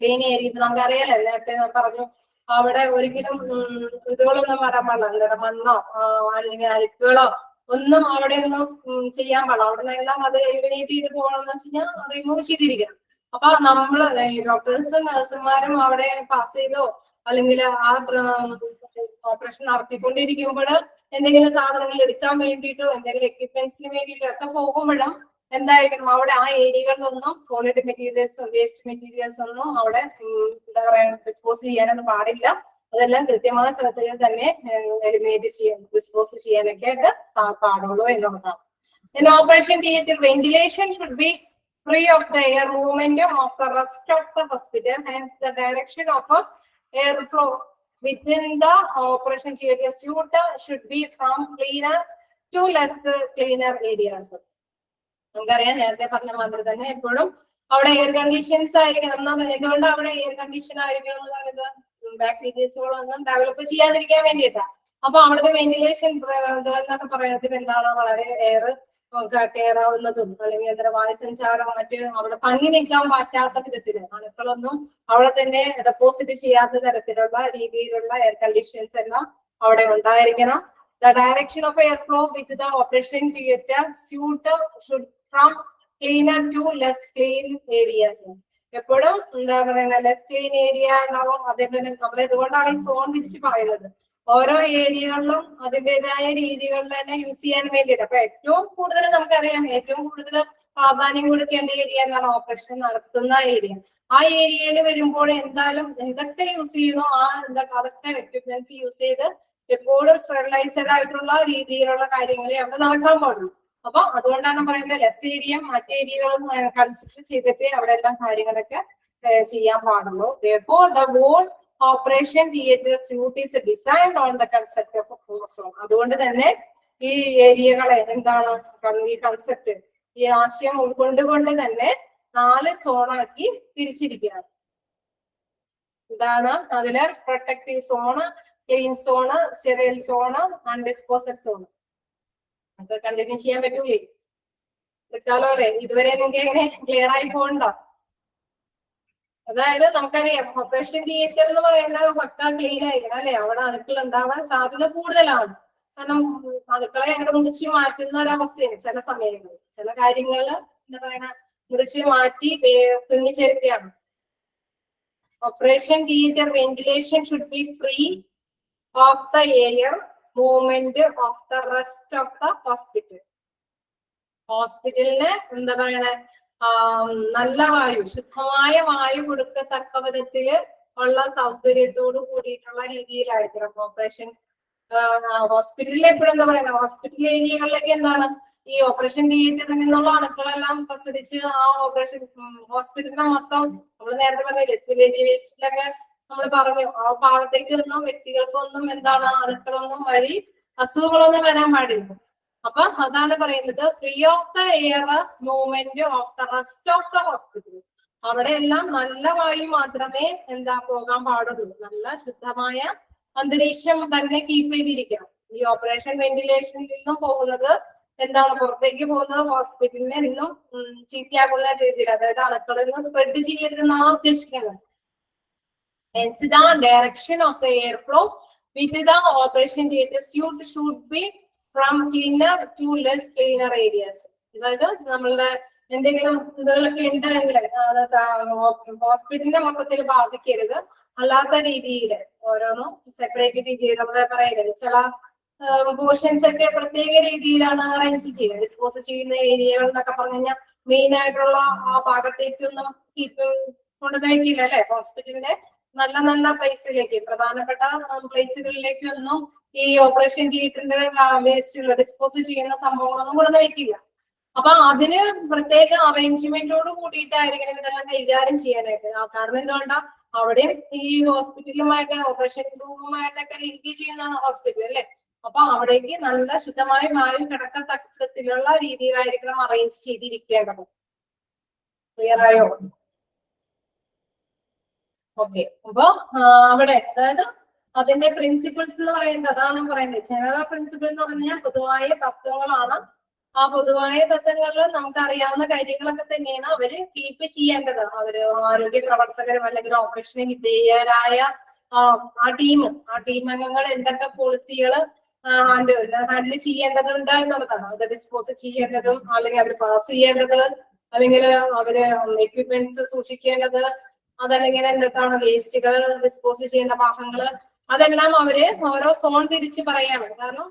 Clean area നമുക്കറിയാലോ, നേരത്തെ പറഞ്ഞു അവിടെ ഒരിക്കലും ഇതുകളൊന്നും വരാൻ പാടില്ല. എന്താ മണ്ണോ അല്ലെങ്കിൽ അഴുക്കുകളോ ഒന്നും അവിടെ ഒന്നും ചെയ്യാൻ പാടില്ല. അവിടെ നിന്നെല്ലാം അത് എലിമിനേറ്റ് ചെയ്ത് പോകണമെന്ന് വെച്ച് കഴിഞ്ഞാൽ റിമൂവ് ചെയ്തിരിക്കണം. അപ്പൊ നമ്മള് ഡോക്ടേഴ്സും നഴ്സുമാരും അവിടെ പാസ് ചെയ്തോ അല്ലെങ്കിൽ ആ ഓപ്പറേഷൻ നടത്തിക്കൊണ്ടിരിക്കുമ്പോൾ എന്തെങ്കിലും സാധനങ്ങൾ എടുക്കാൻ വേണ്ടിയിട്ടോ എന്തെങ്കിലും എക്യുപ്മെന്റ്സിന് വേണ്ടിയിട്ടോ ഒക്കെ പോകുമ്പോഴും എന്തായിരിക്കണം അവിടെ ആ ഏരിയകളിലൊന്നും സോളിഡ് മെറ്റീരിയൽസും വേസ്റ്റ് മെറ്റീരിയൽസ് ഒന്നും അവിടെ എന്താ പറയാ ഡിസ്പോസ് ചെയ്യാനൊന്നും പാടില്ല. അതെല്ലാം കൃത്യമായ സ്ഥലത്തിൽ തന്നെ എലിമിനേറ്റ് ചെയ്യാൻ ഡിസ്പോസ് ചെയ്യാനൊക്കെ ആയിട്ട് പാടുള്ളൂ എന്നുള്ളതാണ്. In operation theatre, ventilation should be free of the air movement of the rest of the hospital. Hence, the direction of airflow within the operation theatre suite should be from cleaner to less cleaner areas. നമുക്കറിയാം നേരത്തെ പറഞ്ഞ മാതിരി തന്നെ എപ്പോഴും അവിടെ air conditions ആയിരിക്കണം. എന്തുകൊണ്ട് അവിടെ എയർ കണ്ടീഷൻ ആയിരിക്കണം എന്ന് പറയുന്നത് ബാക്ടീരിയസുകളൊന്നും ഡെവലപ്പ് ചെയ്യാതിരിക്കാൻ വേണ്ടിയിട്ടാണ്. അപ്പൊ അവിടുത്തെ വെന്റിലേഷൻ എന്നൊക്കെ പറയുന്നത് എന്താണ് വളരെ എയർ കയറാവുന്നതും അല്ലെങ്കിൽ എന്താ വായുസഞ്ചാരം മറ്റ് അവിടെ തങ്ങി നിൽക്കാൻ പറ്റാത്ത വിധത്തില് അണുക്കളൊന്നും അവിടെ തന്നെ ഡെപ്പോസിറ്റ് ചെയ്യാത്ത തരത്തിലുള്ള രീതിയിലുള്ള എയർ കണ്ടീഷൻസ് എല്ലാം അവിടെ ഉണ്ടായിരിക്കണം. The direction of airflow with the operation theatre suite should from cleaner to less clean areas. എപ്പോഴും എന്താ പറയുക ലെസ് ക്ലീൻ ഏരിയ ഉണ്ടാവും. അതേപോലെ നമ്മൾ ഇതുകൊണ്ടാണ് ഈ സോൺ തിരിച്ച് പറയുന്നത്. ഓരോ ഏരിയകളിലും അതിൻ്റെതായ രീതികളിൽ തന്നെ യൂസ് ചെയ്യാൻ വേണ്ടിയിട്ട്. അപ്പൊ ഏറ്റവും കൂടുതൽ നമുക്കറിയാം ഏറ്റവും കൂടുതൽ പ്രാധാന്യം കൊടുക്കേണ്ട ഏരിയ എന്നാണ് ഓപ്പറേഷൻ നടത്തുന്ന ഏരിയ. ആ ഏരിയയിൽ വരുമ്പോൾ എന്തായാലും എന്തൊക്കെ യൂസ് ചെയ്യുന്നു അതൊക്കെ എക്യുപ്മെന്റ്സ് യൂസ് ചെയ്ത് എപ്പോഴും സ്റ്റെറിലൈസ്ഡ് ആയിട്ടുള്ള രീതിയിലുള്ള കാര്യങ്ങളെ അവിടെ നടക്കാൻ പാടുള്ളൂ. അപ്പൊ അതുകൊണ്ടാണ് പറയുന്നത് ലെസ് ഏരിയ മറ്റു ഏരിയകളും കൺസിഡർ ചെയ്തിട്ട് അവിടെ എല്ലാം കാര്യങ്ങളൊക്കെ ചെയ്യാൻ പാടുള്ളൂ. Therefore, the whole operation theatre suite is designed on the concept of a 4 zone. അതുകൊണ്ട് തന്നെ ഈ ഏരിയകളെ എന്താണ് ഈ കൺസെപ്റ്റ് ഈ ആശയം ഉൾക്കൊണ്ടുകൊണ്ട് തന്നെ 4 സോണാക്കി തിരിച്ചിരിക്കുകയാണ്. എന്താണ് അതില് protective zone, clean zone, sterile zone and disposal zone. അത് കണ്ടിന്യൂ ചെയ്യാൻ പറ്റൂലേ? എടുക്കാലോ അല്ലെ? ഇതുവരെ നിങ്ങൾക്ക് എങ്ങനെ ക്ലിയർ ആയി പോകണ്ടോ? അതായത് നമുക്കറിയാം ഓപ്പറേഷൻ തിയേറ്റർ എന്ന് പറയുന്നത് പക്ക ക്ലീൻ ആയിരിക്കണം അല്ലെ? അവിടെ അണുക്കൾ ഉണ്ടാവാൻ സാധ്യത കൂടുതലാണ്. കാരണം അണുക്കളെ അങ്ങനെ മുറിച്ച് മാറ്റുന്ന ഒരവസ്ഥയാണ് ചില സമയങ്ങളിൽ. ചില കാര്യങ്ങളിൽ എന്താ പറയുക മുറിച്ച് മാറ്റി തുന്നിച്ചേർക്കുകയാണ്. Operation theatre ventilation should be free of the air movement of the rest of the hospital. ഹോസ്പിറ്റലിന് എന്താ പറയണ നല്ല വായു ശുദ്ധമായ വായു കൊടുക്കത്തക്ക വിധത്തില് ഉള്ള സൗകര്യത്തോട് കൂടിയിട്ടുള്ള രീതിയിലായിരിക്കണം ഓപ്പറേഷൻ. ഹോസ്പിറ്റലിൽ എപ്പോഴും എന്താ പറയുക, ഹോസ്പിറ്റൽ ഏരിയകളിലൊക്കെ എന്താണ് ഈ ഓപ്പറേഷൻ തിയേറ്ററിൽ നിന്നുള്ള അണുക്കളെല്ലാം പ്രസരിച്ച് ആ ഓപ്പറേഷൻ ഹോസ്പിറ്റലിനെ മൊത്തം നമ്മൾ നേരത്തെ പറഞ്ഞില്ലേ വില്ലേജ് വേസ്റ്റിലൊക്കെ നമ്മൾ പറഞ്ഞു ആ ഭാഗത്തേക്കൊന്നും വ്യക്തികൾക്കൊന്നും എന്താണ് അണുക്കളൊന്നും വഴി അസുഖങ്ങളൊന്നും വരാൻ പാടില്ല. അപ്പൊ അതാണ് പറയുന്നത് free of the air movement of the rest of the hospital. അവിടെ എല്ലാം നല്ല വായു മാത്രമേ എന്താ പോകാൻ പാടുള്ളൂ. നല്ല ശുദ്ധമായ അന്തരീക്ഷം തന്നെ കീപ്പ് ചെയ്തിരിക്കണം. ഈ ഓപ്പറേഷൻ വെന്റിലേഷനിൽ നിന്നും പോകുന്നത് എന്താണ് പുറത്തേക്ക് പോകുന്നത് ഹോസ്പിറ്റലിനെ നിന്നും ചീത്തയാകുന്ന രീതിയിൽ, അതായത് അണുക്കളിൽ നിന്ന് സ്പ്രെഡ് ചെയ്യരുതെന്നാണ് ഉദ്ദേശിക്കുന്നത്. Hence the direction of the airflow with the operation theatre should be from cleaner to less cleaner areas. അതായത് നമ്മളുടെ എന്തെങ്കിലും ഇതുകളൊക്കെ ഉണ്ടെങ്കിൽ ഹോസ്പിറ്റലിനെ മൊത്തത്തിൽ ബാധിക്കരുത്, അല്ലാത്ത രീതിയിൽ ഓരോന്നും സെപ്പറേറ്റ് രീതിയിൽ നമ്മൾ പറയുന്നത് ചില പോർഷൻസ് ഒക്കെ പ്രത്യേക രീതിയിലാണ് അറേഞ്ച് ചെയ്യുക. ഡിസ്പോസ് ചെയ്യുന്ന ഏരിയകൾ എന്നൊക്കെ പറഞ്ഞു കഴിഞ്ഞാൽ മെയിൻ ആയിട്ടുള്ള ആ ഭാഗത്തേക്കൊന്നും കൊണ്ടുവന്ന് വെക്കില്ല അല്ലെ. ഹോസ്പിറ്റലിന്റെ നല്ല നല്ല പ്ലേസിലേക്ക്, പ്രധാനപ്പെട്ട പ്ലേസുകളിലേക്കൊന്നും ഈ ഓപ്പറേഷൻ തിയേറ്ററിന്റെ വേസ്റ്റുകൾ ഡിസ്പോസ് ചെയ്യുന്ന സംഭവങ്ങളൊന്നും കൊണ്ടുവന്ന് വെക്കില്ല. അപ്പൊ അതിന് പ്രത്യേക അറേഞ്ച്മെന്റോട് കൂടിയിട്ടായിരിക്കണം ഇതെല്ലാം കൈകാര്യം ചെയ്യാനായിട്ട്. കാരണം എന്തുകൊണ്ടാ അവിടെ ഈ ഹോസ്പിറ്റലുമായിട്ട് ഓപ്പറേഷൻ റൂമുമായിട്ടൊക്കെ ലിങ്ക് ചെയ്യുന്നതാണ് ഹോസ്പിറ്റൽ അല്ലെ. അപ്പൊ അവിടേക്ക് നല്ല ശുദ്ധമായ വായു കിടക്കത്തക്കത്തിലുള്ള രീതിയിലായിരിക്കണം അറേഞ്ച് ചെയ്തിരിക്കേണ്ടത്. ക്ലിയർ ആയോ? ഓക്കെ. അപ്പൊ അവിടെ അതായത് അതിന്റെ പ്രിൻസിപ്പിൾസ് എന്ന് പറയുന്നത് അതാണ് പറയുന്നത്. ജനറൽ പ്രിൻസിപ്പിൾ എന്ന് പറഞ്ഞാൽ പൊതുവായ തത്വങ്ങളാണ്. ആ പൊതുവായ തത്വങ്ങളിൽ നമുക്ക് അറിയാവുന്ന കാര്യങ്ങളൊക്കെ തന്നെയാണ് അവര് കീപ്പ് ചെയ്യേണ്ടത്. അവര് ആരോഗ്യ പ്രവർത്തകരും അല്ലെങ്കിൽ ഓപ്പറേഷന് വിധേയരായ ആ ടീം അംഗങ്ങൾ എന്തൊക്കെ പോളിസികൾ ഹാൻഡിൽ ചെയ്യേണ്ടതുണ്ട് എന്നുള്ളതാണ്. അത് ഡിസ്പോസ് ചെയ്യേണ്ടതും അല്ലെങ്കിൽ അവർ പാസ് ചെയ്യേണ്ടത്, അല്ലെങ്കിൽ അവര് എക്യുപ്മെന്റ്സ് സൂക്ഷിക്കേണ്ടത്, അതല്ലെങ്കിൽ എന്തൊക്കെയാണ് വേസ്റ്റുകൾ ഡിസ്പോസ് ചെയ്യേണ്ട ഭാഗങ്ങള്, അതെല്ലാം അവര് ഓരോ സോൺ തിരിച്ച് പറയാണ്. കാരണം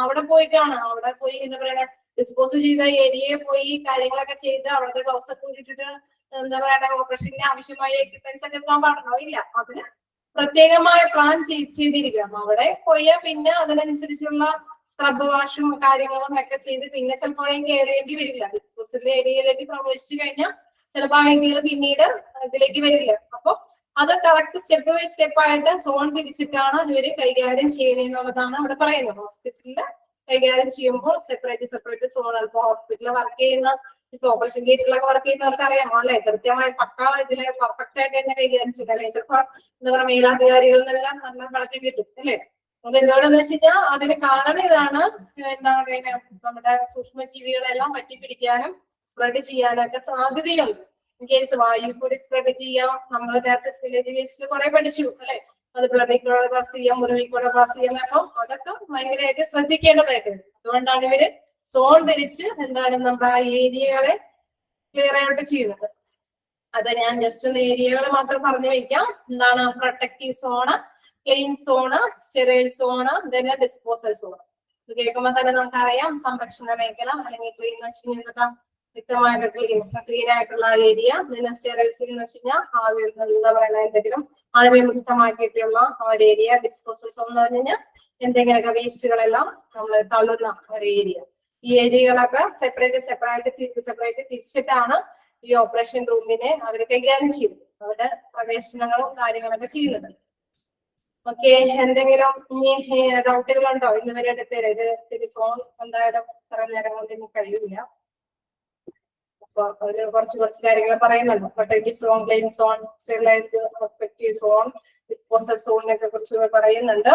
അവിടെ പോയിട്ടാണ് അവിടെ പോയി എന്താ പറയുക ഡിസ്പോസ് ചെയ്ത ഏരിയയിൽ പോയി കാര്യങ്ങളൊക്കെ ചെയ്ത് അവിടുത്തെ ഗ്ലൗസ് ഒക്കെ ഇട്ടിട്ട് എന്താ പറയുക ഓപ്പറേഷന് ആവശ്യമായ എക്യുപ്മെന്റ്സ് ഒക്കെ എടുക്കാൻ പാടുണ്ടോ? ഇല്ല. അതിന് പ്രത്യേകമായ പ്ലാൻ ചെയ്തിരിക്കണം. അവിടെ പോയാൽ പിന്നെ അതിനനുസരിച്ചുള്ള സ്ക്രബ് വാഷും കാര്യങ്ങളും ഒക്കെ ചെയ്ത് പിന്നെ ചിലപ്പോൾ കയറേണ്ടി വരില്ല. ഡിസ്പോസൽ ഏരിയയിലേക്ക് പ്രവേശിച്ചു കഴിഞ്ഞാൽ ചിലപ്പോൾ ആ വ്യക്തികൾ പിന്നീട് ഇതിലേക്ക് വരില്ല. അപ്പൊ അത് കറക്റ്റ് സ്റ്റെപ്പ് ബൈ സ്റ്റെപ്പ് ആയിട്ട് സോൺ തിരിച്ചിട്ടാണ് ഇവര് കൈകാര്യം ചെയ്യണമെന്നുള്ളതാണ് അവിടെ പറയുന്നത്. ഹോസ്പിറ്റലില് കൈകാര്യം ചെയ്യുമ്പോൾ സെപ്പറേറ്റ് സോൺ. ഇപ്പൊ ഹോസ്പിറ്റലിൽ വർക്ക് ചെയ്യുന്ന ഇപ്പൊ ഓപ്പറേഷൻ തിയേറ്ററിലൊക്കെ വർക്ക് ചെയ്യുന്നവർക്ക് അറിയാമോ അല്ലെ, കൃത്യമായി പക്ക ഇതിലെ പെർഫെക്റ്റ് ആയിട്ട് തന്നെ കൈകാര്യം ചെയ്ത അല്ലെ. ചിലപ്പോ എന്താ പറയുക മേലാധികാരികളിൽ നിന്നെല്ലാം നല്ല വിളക്കം കിട്ടും അല്ലെ. അത് എന്തുകൊണ്ടെന്ന് വെച്ച് കഴിഞ്ഞാൽ അതിന് കാരണം ഇതാണ്. എന്താ പറയുക നമ്മുടെ സൂക്ഷ്മജീവികളെല്ലാം പറ്റിപ്പിടിക്കാനും സ്പ്രെഡ് ചെയ്യാനൊക്കെ സാധ്യതയുണ്ട്. ഇൻ കേസ് വായു കൂടി സ്പ്രെഡ് ചെയ്യാം. നമ്മൾ നേരത്തെ വില്ലേജ് വേസ്റ്റിൽ കുറെ പഠിച്ചു അല്ലെ. അത് ബ്ലഡിൽ കൂടെ ക്രോസ് ചെയ്യാം, മുറിവിൽ കൂടെ ക്രോസ് ചെയ്യാം. അപ്പം അതൊക്കെ ഭയങ്കരമായിട്ട് ശ്രദ്ധിക്കേണ്ടതായിട്ട്. അതുകൊണ്ടാണ് ഇവര് സോൺ തിരിച്ച് എന്താണ് നമ്മുടെ ആ ഏരിയകളെ ക്ലിയർ ആയിട്ട് ചെയ്യുന്നത്. അത് ഞാൻ ജസ്റ്റ് ഒന്ന് ഏരിയകൾ മാത്രം പറഞ്ഞു വെക്കാം. എന്താണ് protective zone, clean zone, sterile zone, then disposal zone. ഇത് കേൾക്കുമ്പോൾ തന്നെ നമുക്കറിയാം സംരക്ഷണ മേഖല അല്ലെങ്കിൽ ക്ലീൻ എന്ന് വെച്ച് കഴിഞ്ഞാൽ വ്യക്തമായിട്ട് ക്ലീൻ ആയിട്ടുള്ള ഏരിയ. സ്റ്റെറൈൽസ് എന്ന് വെച്ച് കഴിഞ്ഞാൽ എന്താ പറയുക എന്തെങ്കിലും അണുവിമുക്തമാക്കിയിട്ടുള്ള ഒരു ഏരിയ. ഡിസ്പോസൽ സോൺ എന്ന് പറഞ്ഞു കഴിഞ്ഞാൽ എന്തെങ്കിലുമൊക്കെ വേസ്റ്റുകളെല്ലാം നമ്മൾ തള്ളുന്ന ഒരു ഏരിയ. ഈ ഏരിയകളൊക്കെ സെപ്പറേറ്റ് തിരിച്ചിട്ടാണ് ഈ ഓപ്പറേഷൻ റൂമിനെ അവർ കൈകാര്യം ചെയ്യുന്നത്. അവരുടെ പ്രവേശനങ്ങളും കാര്യങ്ങളൊക്കെ ചെയ്യുന്നത്. ഓക്കെ. എന്തെങ്കിലും ഇനി ഡൗട്ടുകളുണ്ടോ? ഇന്ന് വരെ എടുത്തത് ഇത് സോൺ എന്തായാലും ഇത്ര നേരം കൊണ്ട് ഇനി കഴിയില്ല. അപ്പൊ അതിൽ കുറച്ച് കാര്യങ്ങൾ പറയുന്നുണ്ട്. Protective zone, clean zone, sterilize, respective zone, disposal സോണിനെ കുറിച്ച് പറയുന്നുണ്ട്.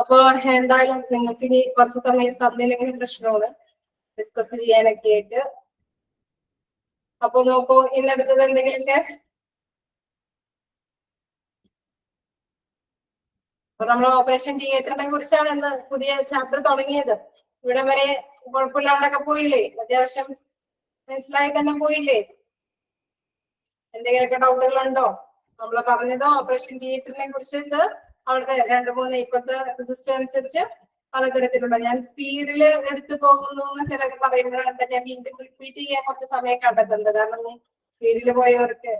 അപ്പൊ എന്തായാലും നിങ്ങൾക്ക് ഇനി കുറച്ച് സമയം തന്നില്ലെങ്കിൽ പ്രശ്നമാണ് ഡിസ്കസ് ചെയ്യാനൊക്കെ ആയിട്ട്. അപ്പൊ നോക്കൂ ഇന്നെടുത്തത് എന്തെങ്കിലുമൊക്കെ. അപ്പൊ നമ്മൾ ഓപ്പറേഷൻ തിയേറ്ററിനെ കുറിച്ചാണ് ഇന്ന് പുതിയ ചാപ്റ്റർ തുടങ്ങിയത്. ഇവിടെ വരെ കുഴപ്പമില്ലാണ്ടൊക്കെ പോയില്ലേ? അത്യാവശ്യം മനസ്സിലായി തന്നെ പോയില്ലേ? എന്തെങ്കിലുമൊക്കെ ഡൗട്ടുകളുണ്ടോ? നമ്മൾ പറഞ്ഞത് ഓപ്പറേഷൻ തിയേറ്ററിനെ കുറിച്ചിട്ട് അവിടുത്തെ 2-3 ഇപ്പോഴത്തെ സിസ്റ്റം അനുസരിച്ച് പലതരത്തിലുള്ള, ഞാൻ സ്പീഡിൽ എടുത്തു പോകുന്നു എന്ന് ചിലർ പറയുമ്പോഴാണ് ഞാൻ വീണ്ടും റിപ്പീറ്റ് ചെയ്യാൻ കുറച്ച് സമയം കണ്ടെത്തുന്നത്. കാരണം സ്പീഡിൽ പോയവർക്ക്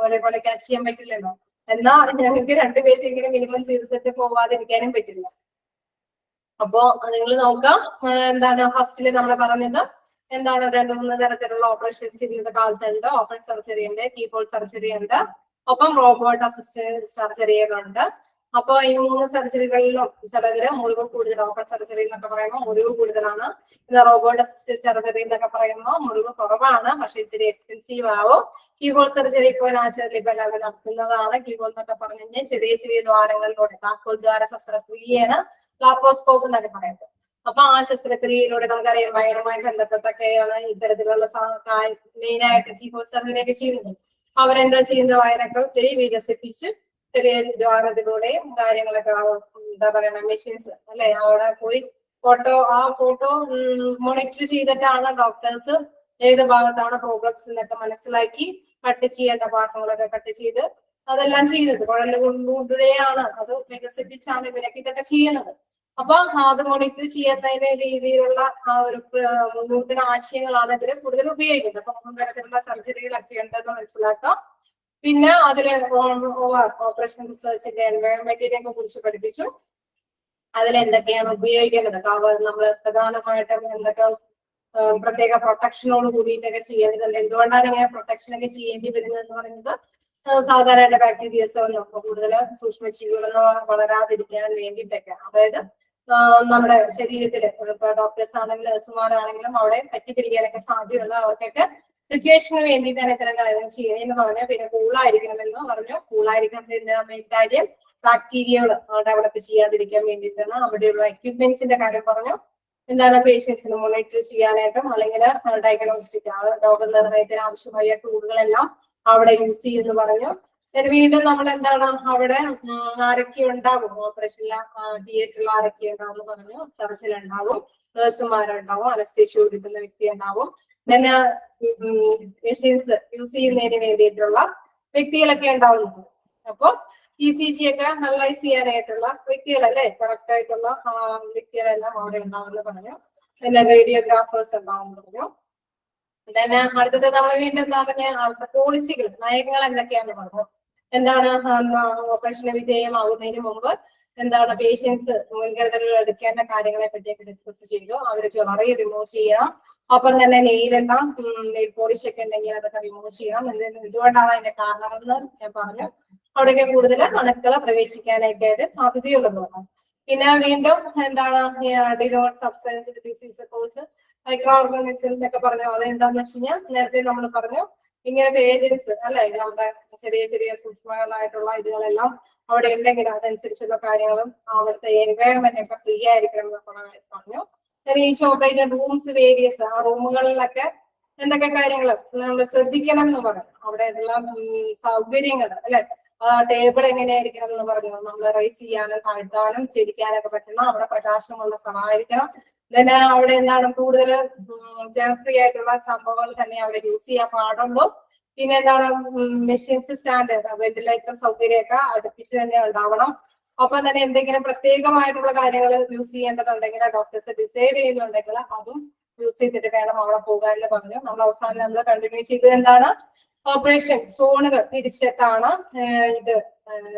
അതുപോലെ ക്യാച്ച് ചെയ്യാൻ പറ്റില്ലല്ലോ. എന്നാ ഞങ്ങൾക്ക് 2 പേജെങ്കിലും മിനിമം ചെയ്തിട്ട് പോവാതിരിക്കാനും പറ്റില്ല. അപ്പോ നിങ്ങൾ നോക്കാം. എന്താണ് ഫസ്റ്റില് നമ്മൾ പറഞ്ഞത് എന്താണ് 2-3 തരത്തിലുള്ള ഓപ്പറേഷൻസ് ഇന്നത്തെ കാലത്തുണ്ട്. ഓപ്പൺ സർജറി ഉണ്ട്, കീഹോൾ സർജറി ഉണ്ട്, ഒപ്പം റോബോട്ട് അസിസ്റ്റഡ് സർജറികളുണ്ട്. അപ്പൊ ഈ 3 സർജറികളിലും ചിലതില് മുറിവ് കൂടുതൽ. ഓപ്പൺ സർജറി എന്നൊക്കെ പറയുമ്പോൾ മുറിവ് കൂടുതലാണ്. റോബോട്ട് അസിസ്റ്റഡ് സർജറി എന്നൊക്കെ പറയുമ്പോൾ മുറിവ് കുറവാണ്, പക്ഷെ ഇത്തിരി എക്സ്പെൻസീവ് ആവും. കീഹോൾ സർജറി ഇപ്പോൾ നാച്ചുറലി ഇപ്പൊ എല്ലാവരും നടത്തുന്നതാണ്. കീഹോൾ എന്നൊക്കെ പറഞ്ഞു കഴിഞ്ഞാൽ ചെറിയ ചെറിയ ദ്വാരങ്ങളിലൂടെ താക്കോൽ ദ്വാര ശസ്ത്രക്രിയയാണ് ലാപ്രോസ്കോപ്പ് എന്നൊക്കെ പറയുന്നത്. അപ്പൊ ആ ശസ്ത്രക്രിയയിലൂടെ നമുക്കറിയാം വയറുമായി ബന്ധപ്പെട്ടൊക്കെയാണ് ഇത്തരത്തിലുള്ള മെയിൻ ആയിട്ട് കീഹോൾ സർജറി ഒക്കെ ചെയ്യുന്നത്. അവരെന്താ ചെയ്യുന്നത്, വയറൊക്കെ ഒത്തിരി വികസിപ്പിച്ച് ചെറിയ ദ്വാരത്തിലൂടെയും കാര്യങ്ങളൊക്കെ എന്താ പറയുക മെഷീൻസ് അല്ലെ അവിടെ പോയി ആ ഫോട്ടോ മോണിറ്റർ ചെയ്തിട്ടാണ് ഡോക്ടേഴ്സ് ഏത് ഭാഗത്താണ് പ്രോബ്ലംസ് എന്നൊക്കെ മനസ്സിലാക്കി കട്ട് ചെയ്യേണ്ട ഭാഗങ്ങളൊക്കെ കട്ട് ചെയ്ത് അതെല്ലാം ചെയ്യുന്നത്. കുഴലുകൊണ്ടുകൂടെയാണ് അത് വികസിപ്പിച്ചാണ് ഇവരൊക്കെ ഇതൊക്കെ ചെയ്യുന്നത്. അപ്പൊ അത് മോണിറ്റർ ചെയ്യാത്തതിന്റെ രീതിയിലുള്ള ആ ഒരു നൂതന ആശയങ്ങളാണ് ഇതിൽ കൂടുതൽ ഉപയോഗിക്കുന്നത്. അപ്പൊ 3 തരത്തിലുള്ള സർജറികളൊക്കെ ഉണ്ടെന്ന് മനസ്സിലാക്കാം. പിന്നെ അതില് ഓപ്പറേഷൻ റിസർച്ചിന്റെ എൻവയോൺമെന്റിനെ കുറിച്ച് പഠിപ്പിച്ചു. അതിൽ എന്തൊക്കെയാണ് ഉപയോഗിക്കേണ്ടത്, നമ്മൾ പ്രധാനമായിട്ടും എന്തൊക്കെ പ്രത്യേക പ്രൊട്ടക്ഷനോട് കൂടിയിട്ടൊക്കെ ചെയ്യേണ്ടതുണ്ട്, എന്തുകൊണ്ടാണ് ഇങ്ങനെ പ്രൊട്ടക്ഷൻ ഒക്കെ ചെയ്യേണ്ടി വരുന്നത് എന്ന് പറയുന്നത് സാധാരണ ബാക്ടീരിയസോ കൂടുതൽ സൂക്ഷ്മജീവികളൊന്നും വളരാതിരിക്കാൻ വേണ്ടിയിട്ടൊക്കെ, അതായത് നമ്മുടെ ശരീരത്തില് ഇപ്പൊ ഡോക്ടേഴ്സ് ആണെങ്കിലും നഴ്സുമാരാണെങ്കിലും അവിടെ പറ്റിപ്പിടിക്കാനൊക്കെ സാധ്യതയുള്ള അവർക്കൊക്കെ പ്രിക്വേഷന് വേണ്ടിയിട്ടാണ് ഇത്തരം കാര്യങ്ങൾ ചെയ്യുന്നതെന്ന് പറഞ്ഞു. പിന്നെ കൂളായിരിക്കണമെന്ന് പറഞ്ഞു. കൂളായിരിക്കണമെന്ന് മെയിൻ കാര്യം ബാക്ടീരിയകൾ ഡെവലപ്പ് ചെയ്യാതിരിക്കാൻ വേണ്ടിയിട്ടാണ്. അവിടെയുള്ള എക്യുപ്മെന്റ്സിന്റെ കാര്യം പറഞ്ഞു. എന്താണ് പേഷ്യൻസിന് മോണിറ്റർ ചെയ്യാനായിട്ടും അല്ലെങ്കിൽ ഡയഗ്നോസ്റ്റിക് രോഗനിർണയത്തിന് ആവശ്യമായ ടൂളുകളെല്ലാം അവിടെ യൂസ് ചെയ്യുമെന്ന് പറഞ്ഞു. വീണ്ടും നമ്മൾ എന്താണ് അവിടെ ആരൊക്കെ ഉണ്ടാവും ഓപ്പറേഷനിലെ തിയേറ്ററിൽ ആരൊക്കെ ഉണ്ടാവും എന്ന് പറഞ്ഞു. സർജനുണ്ടാവും, നഴ്സുമാരുണ്ടാവും, അനസ്തേഷ്യ കൊടുക്കുന്ന വ്യക്തി ഉണ്ടാവും, പിന്നെ മെഷീൻസ് യൂസ് ചെയ്യുന്നതിന് വേണ്ടിയിട്ടുള്ള വ്യക്തികളൊക്കെ ഉണ്ടാവുന്നുണ്ട്. അപ്പൊ ECG ഒക്കെ അനലൈസ് ചെയ്യാനായിട്ടുള്ള വ്യക്തികളല്ലേ, കറക്റ്റ് ആയിട്ടുള്ള വ്യക്തികളെല്ലാം അവിടെ ഉണ്ടാവുമെന്ന് പറഞ്ഞു. പിന്നെ റേഡിയോഗ്രാഫേഴ്സ് ഉണ്ടാവും പറഞ്ഞു. പിന്നെ അടുത്തത് നമ്മൾ വീണ്ടും എന്താ പറഞ്ഞ പോളിസികൾ, നയങ്ങൾ എന്തൊക്കെയാന്ന് പറഞ്ഞു. എന്താണ് ഓപ്പറേഷന് വിധേയമാകുന്നതിന് മുമ്പ് എന്താണ് പേഷ്യൻസ് മുൻകരുതലുകൾ എടുക്കേണ്ട കാര്യങ്ങളെ പറ്റിയൊക്കെ ഡിസ്കസ് ചെയ്തു. അവര് ജ്വല്ലറി റിമൂവ് ചെയ്യണം, ഒപ്പം തന്നെ നെയിലെല്ലാം നെയിൽ പോളിഷ് ഒക്കെ ഉണ്ടെങ്കിൽ അതൊക്കെ റിമൂവ് ചെയ്യണം. എന്തുകൊണ്ടാണ് അതിന്റെ കാരണമെന്ന് ഞാൻ പറഞ്ഞു. അവിടെയൊക്കെ കൂടുതൽ അണുക്കൾ പ്രവേശിക്കാനായിട്ട് സാധ്യതയുള്ളതാണ്. പിന്നെ വീണ്ടും എന്താണ് denote substance disease course micro organism എന്നൊക്കെ പറഞ്ഞു. അതെന്താന്ന് വെച്ച് കഴിഞ്ഞാൽ നേരത്തെ നമ്മൾ പറഞ്ഞു ഇങ്ങനത്തെ ഏജൻസ് അല്ലെ, നമ്മുടെ ചെറിയ ചെറിയ സൂക്ഷ്മങ്ങളായിട്ടുള്ള ഇതുകളെല്ലാം അവിടെ ഉണ്ടെങ്കിൽ അതനുസരിച്ചുള്ള കാര്യങ്ങളും അവിടുത്തെ എൻവയോൺമെന്റ് ഒക്കെ ഫ്രീ ആയിരിക്കണം എന്നൊക്കെ പറഞ്ഞു. ഈച്ച് ഓപ്പറേറ്റഡ് റൂംസ് വേരിയസ്, ആ റൂമുകളിലൊക്കെ എന്തൊക്കെ കാര്യങ്ങൾ നമ്മൾ ശ്രദ്ധിക്കണം എന്ന് പറഞ്ഞു. അവിടെ എല്ലാം സൗകര്യങ്ങൾ അല്ലെ, ടേബിൾ എങ്ങനെയായിരിക്കണം എന്ന് പറഞ്ഞു. നമ്മൾ റൈസ് ചെയ്യാനും താഴ്ത്താനും ചെരിക്കാനൊക്കെ പറ്റുന്ന അവിടെ പ്രകാശമുള്ള സ്ഥലമായിരിക്കണം. പിന്നെ അവിടെ എന്താണ് കൂടുതൽ ജനഫ്രീ ആയിട്ടുള്ള സംഭവങ്ങൾ തന്നെ അവിടെ യൂസ് ചെയ്യാൻ പാടുള്ളൂ. പിന്നെ എന്താണ് മെഷീൻസ് സ്റ്റാൻഡ്, വെന്റിലേറ്റർ സൗകര്യമൊക്കെ അടുപ്പിച്ച് തന്നെ ഉണ്ടാവണം. ഒപ്പം തന്നെ എന്തെങ്കിലും പ്രത്യേകമായിട്ടുള്ള കാര്യങ്ങൾ യൂസ് ചെയ്യേണ്ടതുണ്ടെങ്കിൽ ഡോക്ടേഴ്സ് ഡിസൈഡ് ചെയ്യുന്നുണ്ടെങ്കിൽ അതും യൂസ് ചെയ്തിട്ട് വേണം അവിടെ പോകാൻ എന്ന് പറഞ്ഞു. നമ്മൾ അവസാനം നമ്മൾ കണ്ടിന്യൂ ചെയ്തത് എന്താണ്, ഓപ്പറേഷൻ സോണുകൾ തിരിച്ചിട്ടാണ് ഇത്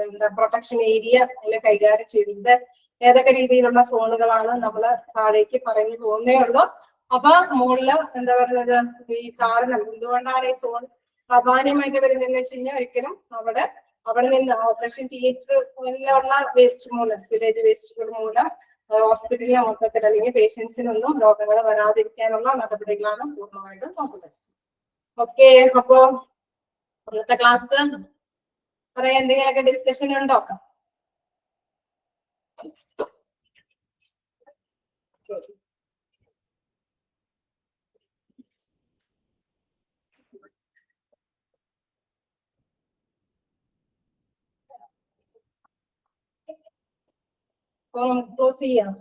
എന്താ പ്രൊട്ടക്ഷൻ ഏരിയ കൈകാര്യം ചെയ്തത്. ഏതൊക്കെ രീതിയിലുള്ള സോണുകളാണ് നമ്മൾ താഴേക്ക് പറഞ്ഞു പോകുന്നേ ഉള്ളൂ. അപ്പൊ മുകളില് എന്താ പറയുന്നത്, ഈ കാരണം എന്തുകൊണ്ടാണ് ഈ സോൺ പ്രാധാന്യമായിട്ട് വരുന്നതെന്ന് വെച്ച് കഴിഞ്ഞാൽ ഒരിക്കലും അവിടെ നിന്ന് ഓപ്പറേഷൻ തിയേറ്ററിലുള്ള വേസ്റ്റ് മൂലം, വില്ലേജ് വേസ്റ്റുകൾ മൂലം ഹോസ്പിറ്റലിലെ മൊത്തത്തിൽ അല്ലെങ്കിൽ പേഷ്യൻസിനൊന്നും രോഗങ്ങൾ വരാതിരിക്കാനുള്ള നടപടികളാണ് പൂർണ്ണമായിട്ടും നോക്കുന്നത്. ഓക്കെ, അപ്പോ ഇന്നത്തെ ക്ലാസ് പറയാൻ എന്തെങ്കിലുമൊക്കെ ഡിസ്കഷൻ ഉണ്ടോ? ക്ലോസ് ചെയ്യാം.